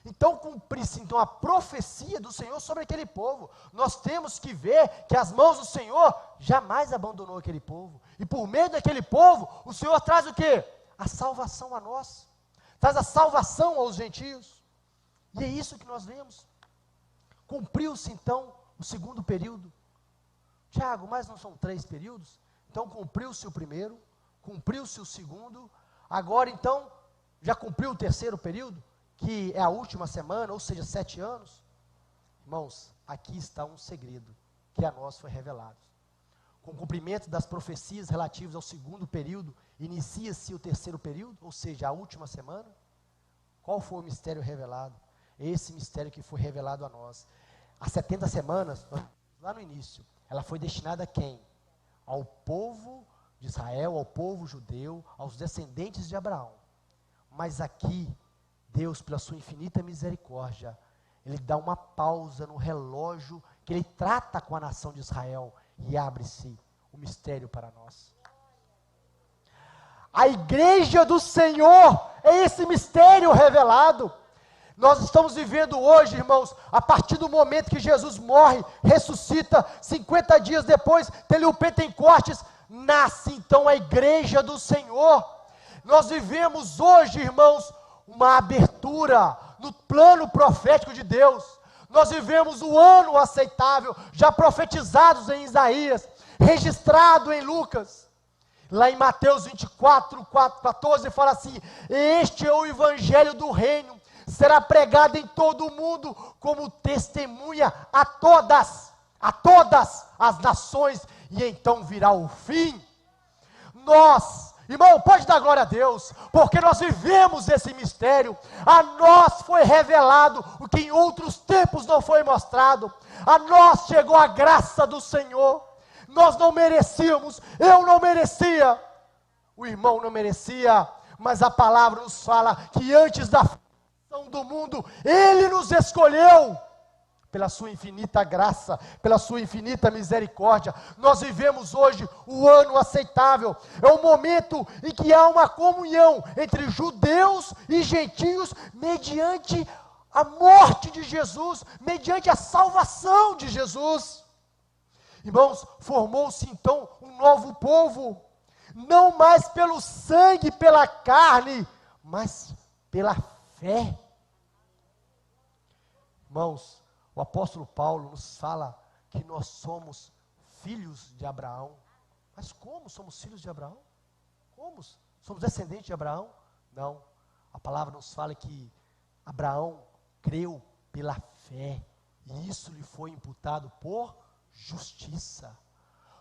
Então, cumprir-se a profecia do Senhor sobre aquele povo. Nós temos que ver que as mãos do Senhor jamais abandonou aquele povo. E por meio daquele povo, o Senhor traz o quê? A salvação a nós. Traz a salvação aos gentios. E é isso que nós vemos. Cumpriu-se então o segundo período. Tiago, mas não são 3 períodos? Então cumpriu-se o primeiro, cumpriu-se o segundo, agora então já cumpriu o terceiro período, que é a última semana, ou seja, 7 anos. Irmãos, aqui está um segredo que a nós foi revelado. Com o cumprimento das profecias relativas ao segundo período, inicia-se o terceiro período, ou seja, a última semana. Qual foi o mistério revelado? Esse mistério que foi revelado a nós. As 70 semanas, lá no início, ela foi destinada a quem? Ao povo de Israel, ao povo judeu, aos descendentes de Abraão. Mas aqui, Deus, pela sua infinita misericórdia, Ele dá uma pausa no relógio que Ele trata com a nação de Israel e abre-se o mistério para nós. A igreja do Senhor é esse mistério revelado. Nós estamos vivendo hoje, irmãos, a partir do momento que Jesus morre, ressuscita, 50 dias depois, tem o Pentecostes, nasce então a igreja do Senhor. Nós vivemos hoje, irmãos, uma abertura no plano profético de Deus. Nós vivemos o ano aceitável, já profetizados em Isaías, registrado em Lucas. Lá em Mateus 24, 14, fala assim: este é o evangelho do reino, será pregado em todo o mundo como testemunha a todas as nações, e então virá o fim. Nós, irmão, pode dar glória a Deus, porque nós vivemos esse mistério. A nós foi revelado o que em outros tempos não foi mostrado. A nós chegou a graça do Senhor. Nós não merecíamos, eu não merecia, o irmão não merecia, mas a palavra nos fala que antes da fundação do mundo, Ele nos escolheu, pela sua infinita graça, pela sua infinita misericórdia. Nós vivemos hoje o ano aceitável, é o momento em que há uma comunhão entre judeus e gentios, mediante a morte de Jesus, mediante a salvação de Jesus. Irmãos, formou-se então um novo povo, não mais pelo sangue, pela carne, mas pela fé. Irmãos, o apóstolo Paulo nos fala que nós somos filhos de Abraão. Mas como somos filhos de Abraão? Como? Somos descendentes de Abraão? Não. A palavra nos fala que Abraão creu pela fé, e isso lhe foi imputado por justiça.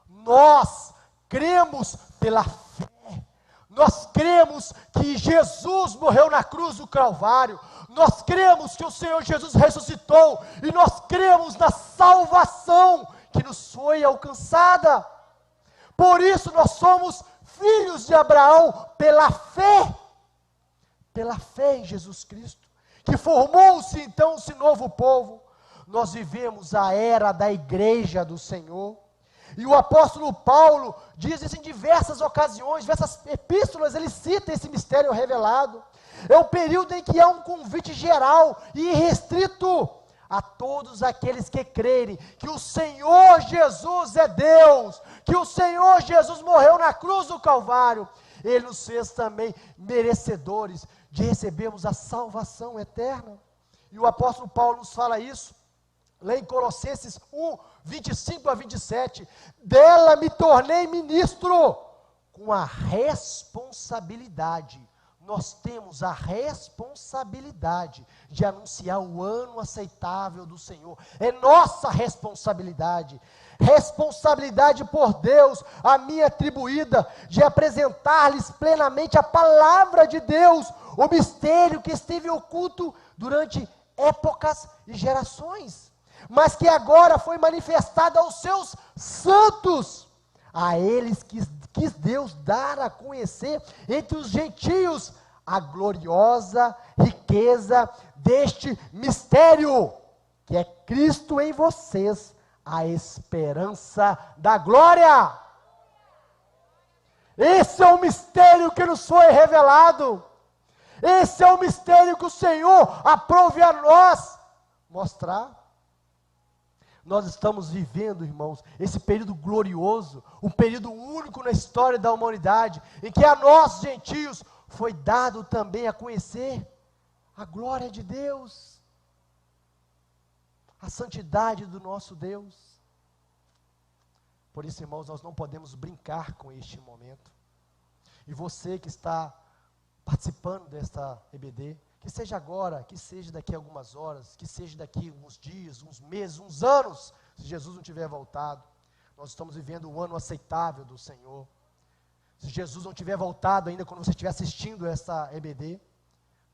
Nós cremos pela fé. Nós cremos que Jesus morreu na cruz do Calvário. Nós cremos que o Senhor Jesus ressuscitou. E nós cremos na salvação que nos foi alcançada. Por isso nós somos filhos de Abraão pela fé. Pela fé em Jesus Cristo, que formou-se então esse novo povo. Nós vivemos a era da igreja do Senhor. E o apóstolo Paulo diz isso em diversas ocasiões, diversas epístolas, ele cita esse mistério revelado. É o período em que há um convite geral e irrestrito a todos aqueles que crerem que o Senhor Jesus é Deus, que o Senhor Jesus morreu na cruz do Calvário. Ele nos fez também merecedores de recebermos a salvação eterna. E o apóstolo Paulo nos fala isso lá em Colossenses 1, 25 a 27, dela me tornei ministro, com a responsabilidade. Nós temos a responsabilidade de anunciar o ano aceitável do Senhor. É nossa responsabilidade por Deus, a mim atribuída, de apresentar-lhes plenamente a palavra de Deus, o mistério que esteve oculto durante épocas e gerações, mas que agora foi manifestado aos seus santos. A eles quis Deus dar a conhecer entre os gentios a gloriosa riqueza deste mistério, que é Cristo em vocês, a esperança da glória. Esse é o mistério que nos foi revelado. Esse é o mistério que o Senhor aprove a nós mostrar. Nós estamos vivendo, irmãos, esse período glorioso, um período único na história da humanidade, em que a nós, gentios, foi dado também a conhecer a glória de Deus, a santidade do nosso Deus. Por isso, irmãos, nós não podemos brincar com este momento. E você que está participando desta EBD, que seja agora, que seja daqui a algumas horas, que seja daqui a alguns dias, uns meses, uns anos, se Jesus não tiver voltado, nós estamos vivendo um ano aceitável do Senhor. Se Jesus não tiver voltado ainda, quando você estiver assistindo essa EBD,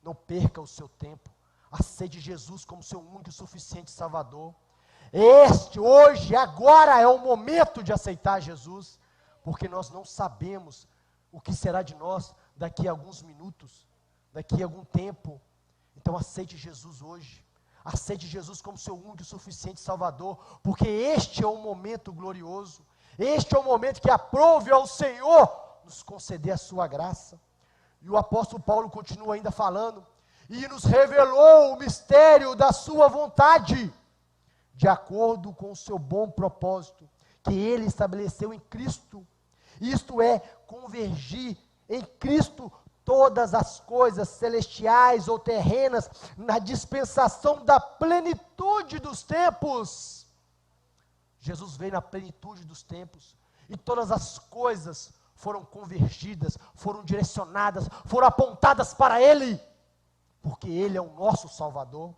não perca o seu tempo, aceite Jesus como seu único e suficiente Salvador. Hoje, agora é o momento de aceitar Jesus, porque nós não sabemos o que será de nós daqui a alguns minutos, daqui a algum tempo. Então aceite Jesus hoje. Aceite Jesus como seu único e suficiente Salvador, porque este é um momento glorioso. Este é o momento que aprove ao Senhor nos conceder a sua graça. E o apóstolo Paulo continua ainda falando, e nos revelou o mistério da sua vontade, de acordo com o seu bom propósito, que ele estabeleceu em Cristo. Isto é, convergir em Cristo todas as coisas celestiais ou terrenas, na dispensação da plenitude dos tempos. Jesus veio na plenitude dos tempos, e todas as coisas foram convergidas, foram direcionadas, foram apontadas para Ele, porque Ele é o nosso Salvador.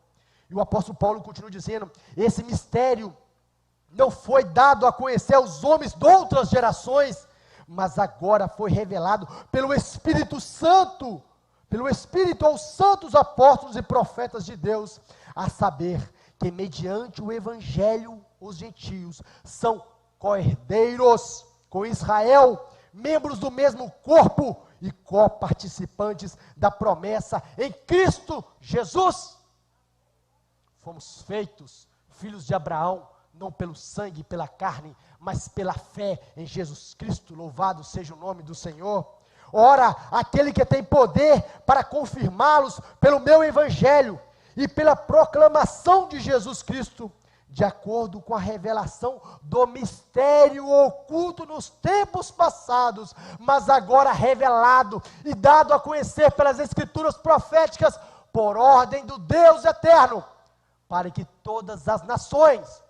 E o apóstolo Paulo continua dizendo, esse mistério não foi dado a conhecer aos homens de outras gerações, mas agora foi revelado pelo Espírito Santo, pelo Espírito aos santos apóstolos e profetas de Deus, a saber, que mediante o Evangelho, os gentios são co-herdeiros com Israel, membros do mesmo corpo e co-participantes da promessa em Cristo Jesus. Fomos feitos filhos de Abraão, não pelo sangue e pela carne, mas pela fé em Jesus Cristo, louvado seja o nome do Senhor. Ora, aquele que tem poder para confirmá-los pelo meu Evangelho e pela proclamação de Jesus Cristo, de acordo com a revelação do mistério oculto nos tempos passados, mas agora revelado e dado a conhecer pelas Escrituras proféticas, por ordem do Deus eterno, para que todas as nações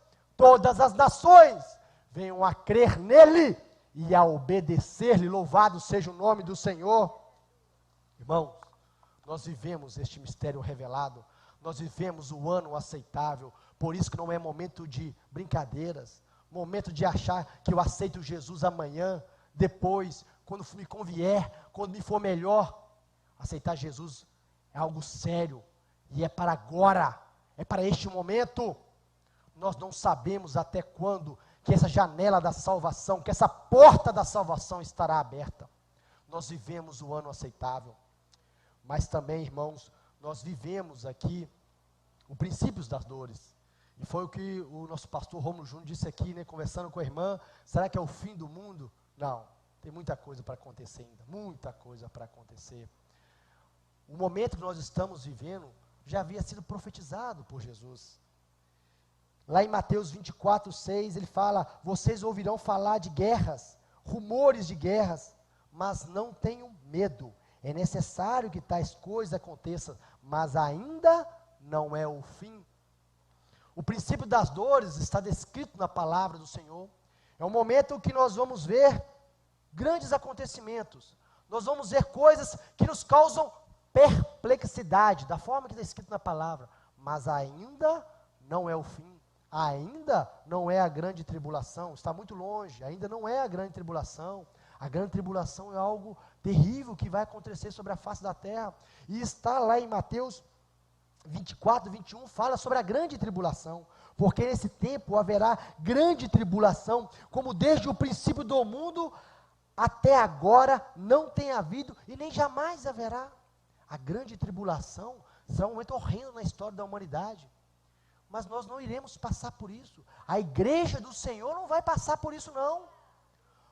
venham a crer nele e a obedecer-lhe, louvado seja o nome do Senhor. Irmãos, nós vivemos este mistério revelado, nós vivemos o ano aceitável, por isso que não é momento de brincadeiras, momento de achar que eu aceito Jesus amanhã, depois, quando me convier, quando me for melhor. Aceitar Jesus é algo sério, e é para agora, é para este momento. Nós não sabemos até quando que essa janela da salvação, que essa porta da salvação estará aberta. Nós vivemos o ano aceitável, mas também, irmãos, nós vivemos aqui o princípio das dores, e foi o que o nosso pastor Rômulo Júnior disse aqui, né, conversando com a irmã. Será que é o fim do mundo? Não, tem muita coisa para acontecer ainda, muita coisa para acontecer. O momento que nós estamos vivendo já havia sido profetizado por Jesus. Lá em Mateus 24, 6, ele fala, vocês ouvirão falar de guerras, rumores de guerras, mas não tenham medo, é necessário que tais coisas aconteçam, mas ainda não é o fim. O princípio das dores está descrito na palavra do Senhor. É um momento que nós vamos ver grandes acontecimentos, nós vamos ver coisas que nos causam perplexidade, da forma que está escrito na palavra, mas ainda não é o fim. Ainda não é a grande tribulação, está muito longe, ainda não é a grande tribulação. A grande tribulação é algo terrível que vai acontecer sobre a face da terra, e está lá em Mateus 24, 21, fala sobre a grande tribulação, porque nesse tempo haverá grande tribulação, como desde o princípio do mundo até agora não tem havido e nem jamais haverá. A grande tribulação será um momento horrendo na história da humanidade, mas nós não iremos passar por isso. A igreja do Senhor não vai passar por isso, não.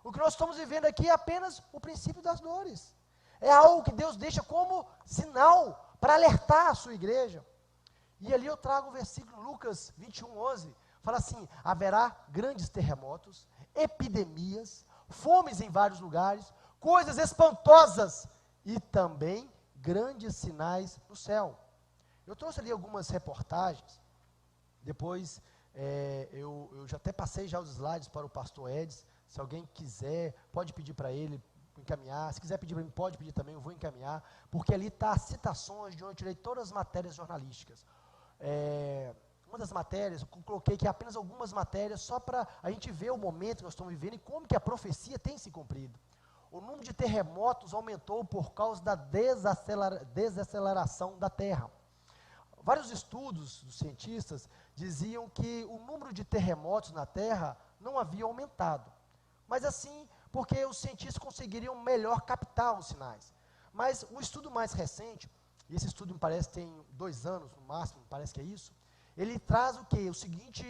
O que nós estamos vivendo aqui é apenas o princípio das dores. É algo que Deus deixa como sinal para alertar a sua igreja. E ali eu trago o versículo Lucas 21, 11. Fala assim, haverá grandes terremotos, epidemias, fomes em vários lugares, coisas espantosas e também grandes sinais no céu. Eu trouxe ali algumas reportagens. Depois, eu já até passei já os slides para o pastor Edson. Se alguém quiser, pode pedir para ele encaminhar. Se quiser pedir para mim, pode pedir também, eu vou encaminhar. Porque ali está as citações de onde eu tirei todas as matérias jornalísticas. Uma das matérias, eu coloquei aqui apenas algumas matérias, só para a gente ver o momento que nós estamos vivendo e como que a profecia tem se cumprido. O número de terremotos aumentou por causa da desaceleração da Terra. Vários estudos dos cientistas diziam que o número de terremotos na Terra não havia aumentado. Mas assim, porque os cientistas conseguiriam melhor captar os sinais. Mas um estudo mais recente e esse estudo me parece tem 2 anos no máximo, me parece que é isso, ele traz o quê? O seguinte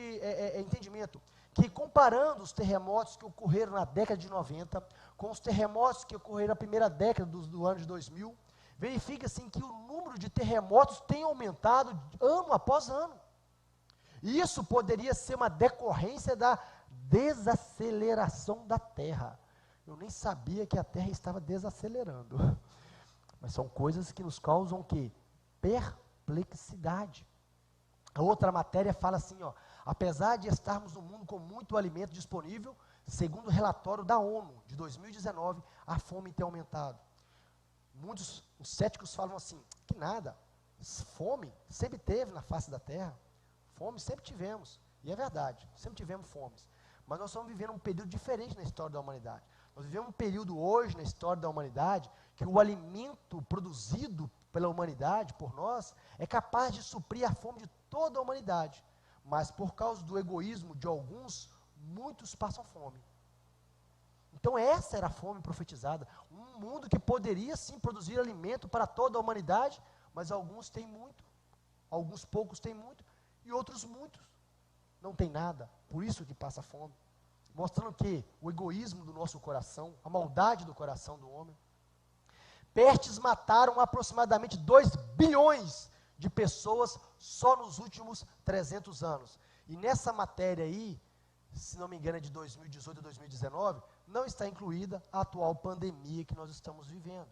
entendimento, que comparando os terremotos que ocorreram na década de 90, com os terremotos que ocorreram na primeira década do ano de 2000, verifica-se que o número de terremotos tem aumentado ano após ano. E isso poderia ser uma decorrência da desaceleração da Terra. Eu nem sabia que a Terra estava desacelerando. Mas são coisas que nos causam o quê? Perplexidade. A outra matéria fala assim, ó, apesar de estarmos num mundo com muito alimento disponível, segundo o relatório da ONU de 2019, a fome tem aumentado. Muitos os céticos falam assim, que nada, fome sempre teve na face da terra, fome sempre tivemos, e é verdade, sempre tivemos fomes, mas nós estamos vivendo um período diferente na história da humanidade. Nós vivemos um período hoje na história da humanidade, que o alimento produzido pela humanidade, por nós, é capaz de suprir a fome de toda a humanidade, mas por causa do egoísmo de alguns, muitos passam fome. Então essa era a fome profetizada, um mundo que poderia sim produzir alimento para toda a humanidade, mas alguns têm muito, alguns poucos têm muito, e outros muitos não têm nada, por isso que passa fome, mostrando que o egoísmo do nosso coração, a maldade do coração do homem. Pestes mataram aproximadamente 2 bilhões de pessoas só nos últimos 300 anos, e nessa matéria aí, se não me engano é de 2018 a 2019, não está incluída a atual pandemia que nós estamos vivendo.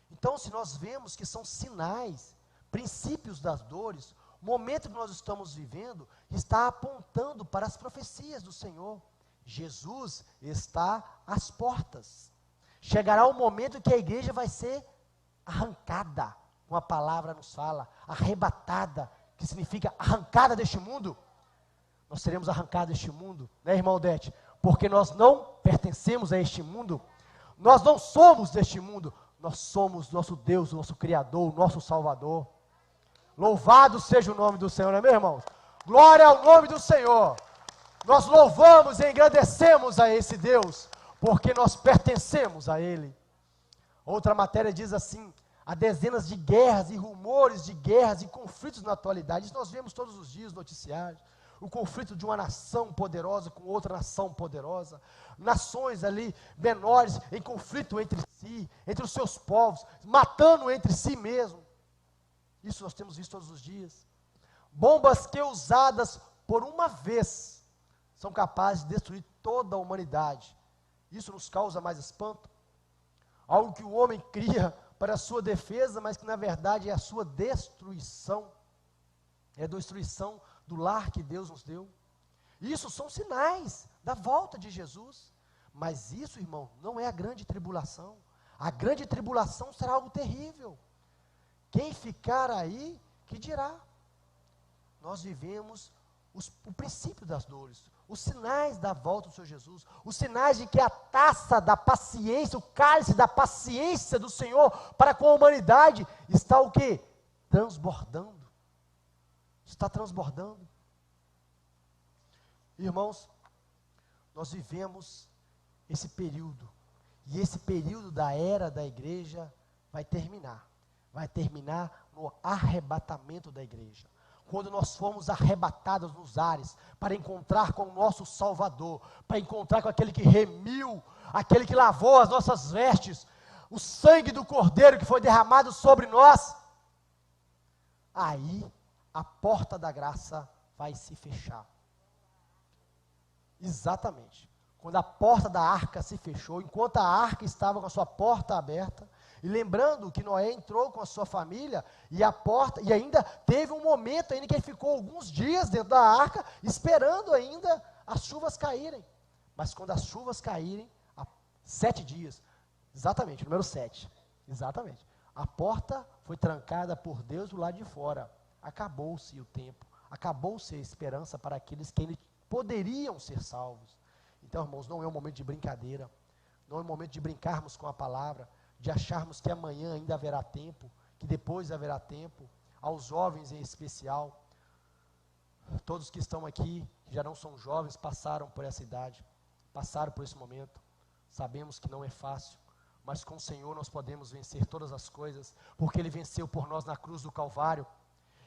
Então, se nós vemos que são sinais, princípios das dores, o momento que nós estamos vivendo está apontando para as profecias do Senhor. Jesus está às portas. Chegará o momento que a igreja vai ser arrancada, uma palavra nos fala, arrebatada, que significa arrancada deste mundo. Nós seremos arrancados deste mundo, né, irmão Odete? Porque nós não pertencemos a este mundo, nós não somos deste mundo, nós somos nosso Deus, nosso Criador, nosso Salvador. Louvado seja o nome do Senhor, não é, meus irmãos? Glória ao nome do Senhor. Nós louvamos e engrandecemos a esse Deus, porque nós pertencemos a Ele. Outra matéria diz assim, há dezenas de guerras e rumores de guerras e conflitos na atualidade, isso nós vemos todos os dias no noticiário. O conflito de uma nação poderosa com outra nação poderosa, nações ali menores em conflito entre si, entre os seus povos, matando entre si mesmo. Isso nós temos visto todos os dias. Bombas que usadas por uma vez são capazes de destruir toda a humanidade. Isso nos causa mais espanto. Algo que o homem cria para a sua defesa, mas que na verdade é a sua destruição. É a destruição do lar que Deus nos deu. Isso são sinais da volta de Jesus. Mas isso, irmão, não é a grande tribulação. A grande tribulação será algo terrível. Quem ficar aí, que dirá? Nós vivemos o princípio das dores, os sinais da volta do Senhor Jesus, os sinais de que a taça da paciência, o cálice da paciência do Senhor para com a humanidade, está o quê? Transbordando. Está transbordando. Irmãos, nós vivemos esse período, e esse período da era da igreja vai terminar no arrebatamento da igreja, quando nós formos arrebatados nos ares, para encontrar com o nosso Salvador, para encontrar com aquele que remiu, aquele que lavou as nossas vestes, o sangue do Cordeiro que foi derramado sobre nós, aí a porta da graça vai se fechar. Exatamente. Quando a porta da arca se fechou, enquanto a arca estava com a sua porta aberta, e lembrando que Noé entrou com a sua família, e a porta, e ainda teve um momento ainda que ele ficou alguns dias dentro da arca, esperando ainda as chuvas caírem. Mas quando as chuvas caírem, 7 dias, exatamente, número 7, exatamente, a porta foi trancada por Deus do lado de fora. Acabou-se o tempo, acabou-se a esperança para aqueles que ainda poderiam ser salvos. Então, irmãos, não é um momento de brincadeira, não é um momento de brincarmos com a palavra, de acharmos que amanhã ainda haverá tempo, que depois haverá tempo. Aos jovens em especial, todos que estão aqui, que já não são jovens, passaram por essa idade, passaram por esse momento, sabemos que não é fácil, mas com o Senhor nós podemos vencer todas as coisas, porque Ele venceu por nós na cruz do Calvário.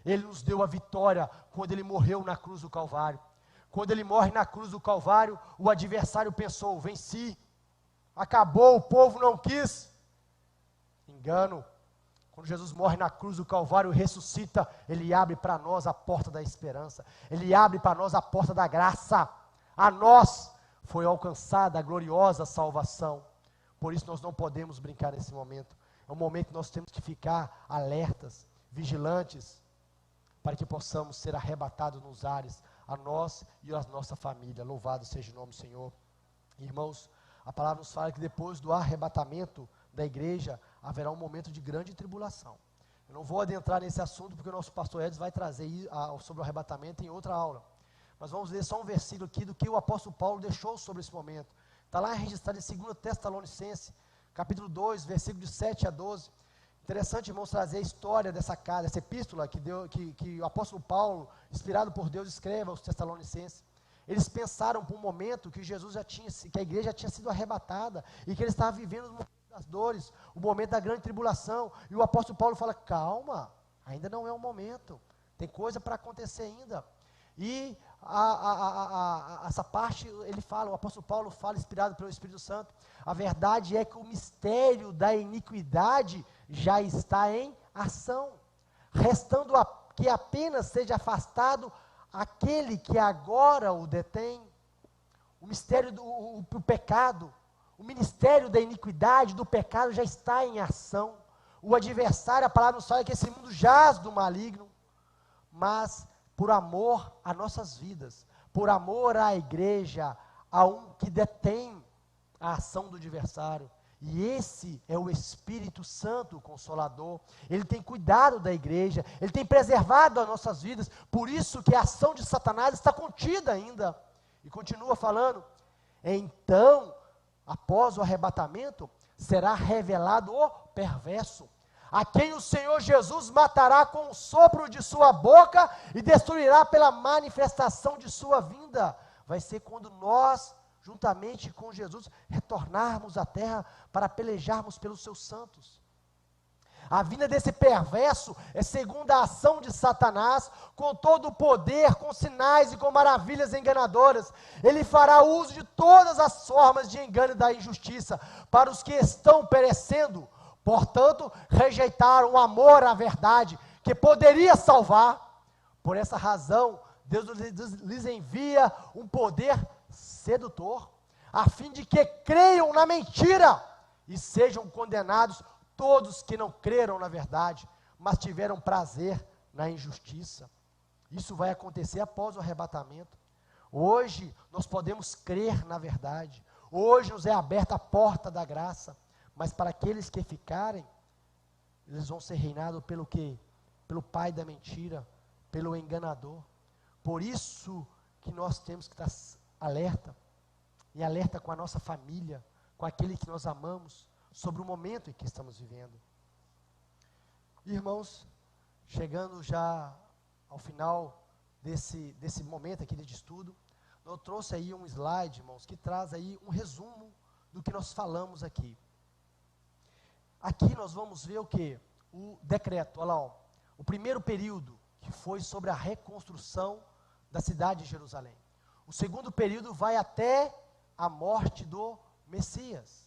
Ele nos deu a vitória quando Ele morreu na cruz do Calvário. Quando Ele morre na cruz do Calvário, o adversário pensou: venci, acabou, o povo não quis. Engano. Quando Jesus morre na cruz do Calvário e ressuscita, Ele abre para nós a porta da esperança, Ele abre para nós a porta da graça. A nós foi alcançada a gloriosa salvação. Por isso nós não podemos brincar nesse momento. É um momento que nós temos que ficar alertas, vigilantes, para que possamos ser arrebatados nos ares, a nós e a nossa família. Louvado seja o nome do Senhor. Irmãos, a palavra nos fala que depois do arrebatamento da igreja, haverá um momento de grande tribulação. Eu não vou adentrar nesse assunto, porque o nosso pastor Edson vai trazer sobre o arrebatamento em outra aula. Mas vamos ler só um versículo aqui do que o apóstolo Paulo deixou sobre esse momento. Está lá registrado em 2 Tessalonicenses, capítulo 2, versículo de 7 a 12. Interessante, irmãos, trazer a história dessa carta, essa epístola que o apóstolo Paulo, inspirado por Deus, escreve aos Tessalonicenses. Eles pensaram por um momento que que a igreja tinha sido arrebatada, e que eles estavam vivendo o momento das dores, o momento da grande tribulação, e o apóstolo Paulo fala: calma, ainda não é o momento, tem coisa para acontecer ainda. E essa parte, o apóstolo Paulo fala, inspirado pelo Espírito Santo: a verdade é que o mistério da iniquidade já está em ação, restando que apenas seja afastado aquele que agora o detém. O mistério do pecado, o ministério da iniquidade, do pecado já está em ação. O adversário, a palavra nos fala que esse mundo jaz do maligno, mas por amor a nossas vidas, por amor à igreja, a um que detém a ação do adversário, e esse é o Espírito Santo, o Consolador. Ele tem cuidado da igreja, ele tem preservado as nossas vidas, por isso que a ação de Satanás está contida ainda. E continua falando: então, após o arrebatamento, será revelado o perverso, a quem o Senhor Jesus matará com o sopro de sua boca e destruirá pela manifestação de sua vinda. Vai ser quando nós, juntamente com Jesus, retornarmos à terra para pelejarmos pelos seus santos. A vinda desse perverso é segundo a ação de Satanás, com todo o poder, com sinais e com maravilhas enganadoras. Ele fará uso de todas as formas de engano e da injustiça para os que estão perecendo. Portanto, rejeitaram o amor à verdade, que poderia salvar. Por essa razão, Deus lhes envia um poder sedutor, a fim de que creiam na mentira e sejam condenados todos que não creram na verdade, mas tiveram prazer na injustiça. Isso vai acontecer após o arrebatamento. Hoje nós podemos crer na verdade, hoje nos é aberta a porta da graça, mas para aqueles que ficarem, eles vão ser reinados pelo quê? Pelo pai da mentira, pelo enganador. Por isso que nós temos que estar alerta, e alerta com a nossa família, com aquele que nós amamos, sobre o momento em que estamos vivendo. Irmãos, chegando já ao final desse momento aqui de estudo, eu trouxe aí um slide, irmãos, que traz aí um resumo do que nós falamos aqui. Aqui nós vamos ver o que? O decreto, olha lá, ó, o primeiro período, que foi sobre a reconstrução da cidade de Jerusalém. O segundo período vai até a morte do Messias.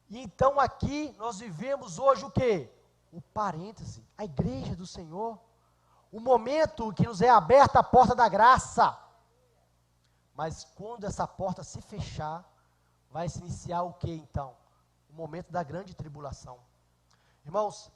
E então aqui nós vivemos hoje o que? O parêntese, a igreja do Senhor, o momento que nos é aberta a porta da graça. Mas quando essa porta se fechar, vai se iniciar o que então? O momento da grande tribulação. Irmãos,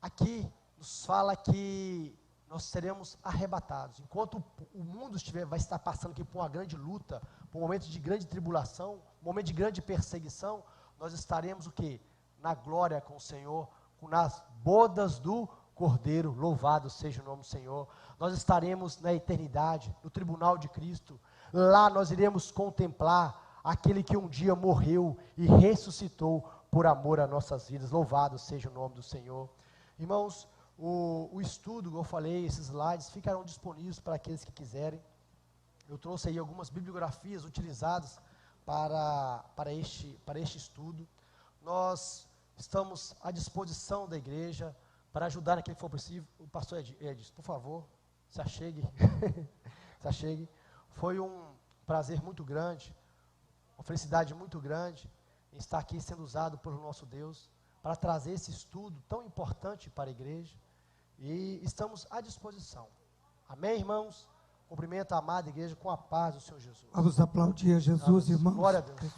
aqui nos fala que nós seremos arrebatados. Enquanto o mundo vai estar passando aqui por uma grande luta, por um momento de grande tribulação, um momento de grande perseguição, nós estaremos o quê? Na glória com o Senhor, nas bodas do Cordeiro. Louvado seja o nome do Senhor. Nós estaremos na eternidade, no tribunal de Cristo. Lá nós iremos contemplar aquele que um dia morreu e ressuscitou por amor a nossas vidas. Louvado seja o nome do Senhor. Irmãos, o estudo, como eu falei, esses slides ficarão disponíveis para aqueles que quiserem. Eu trouxe aí algumas bibliografias utilizadas para este estudo. nós estamos à disposição da igreja para ajudar naquilo que for possível. O pastor Edson, por favor, se achegue. Se achegue. Foi um prazer muito grande, uma felicidade muito grande em estar aqui sendo usado pelo nosso Deus para trazer esse estudo tão importante para a igreja, e estamos à disposição. Amém, irmãos? Cumprimento a amada igreja com a paz do Senhor Jesus. Vamos aplaudir a Jesus, irmãos. Glória a Deus.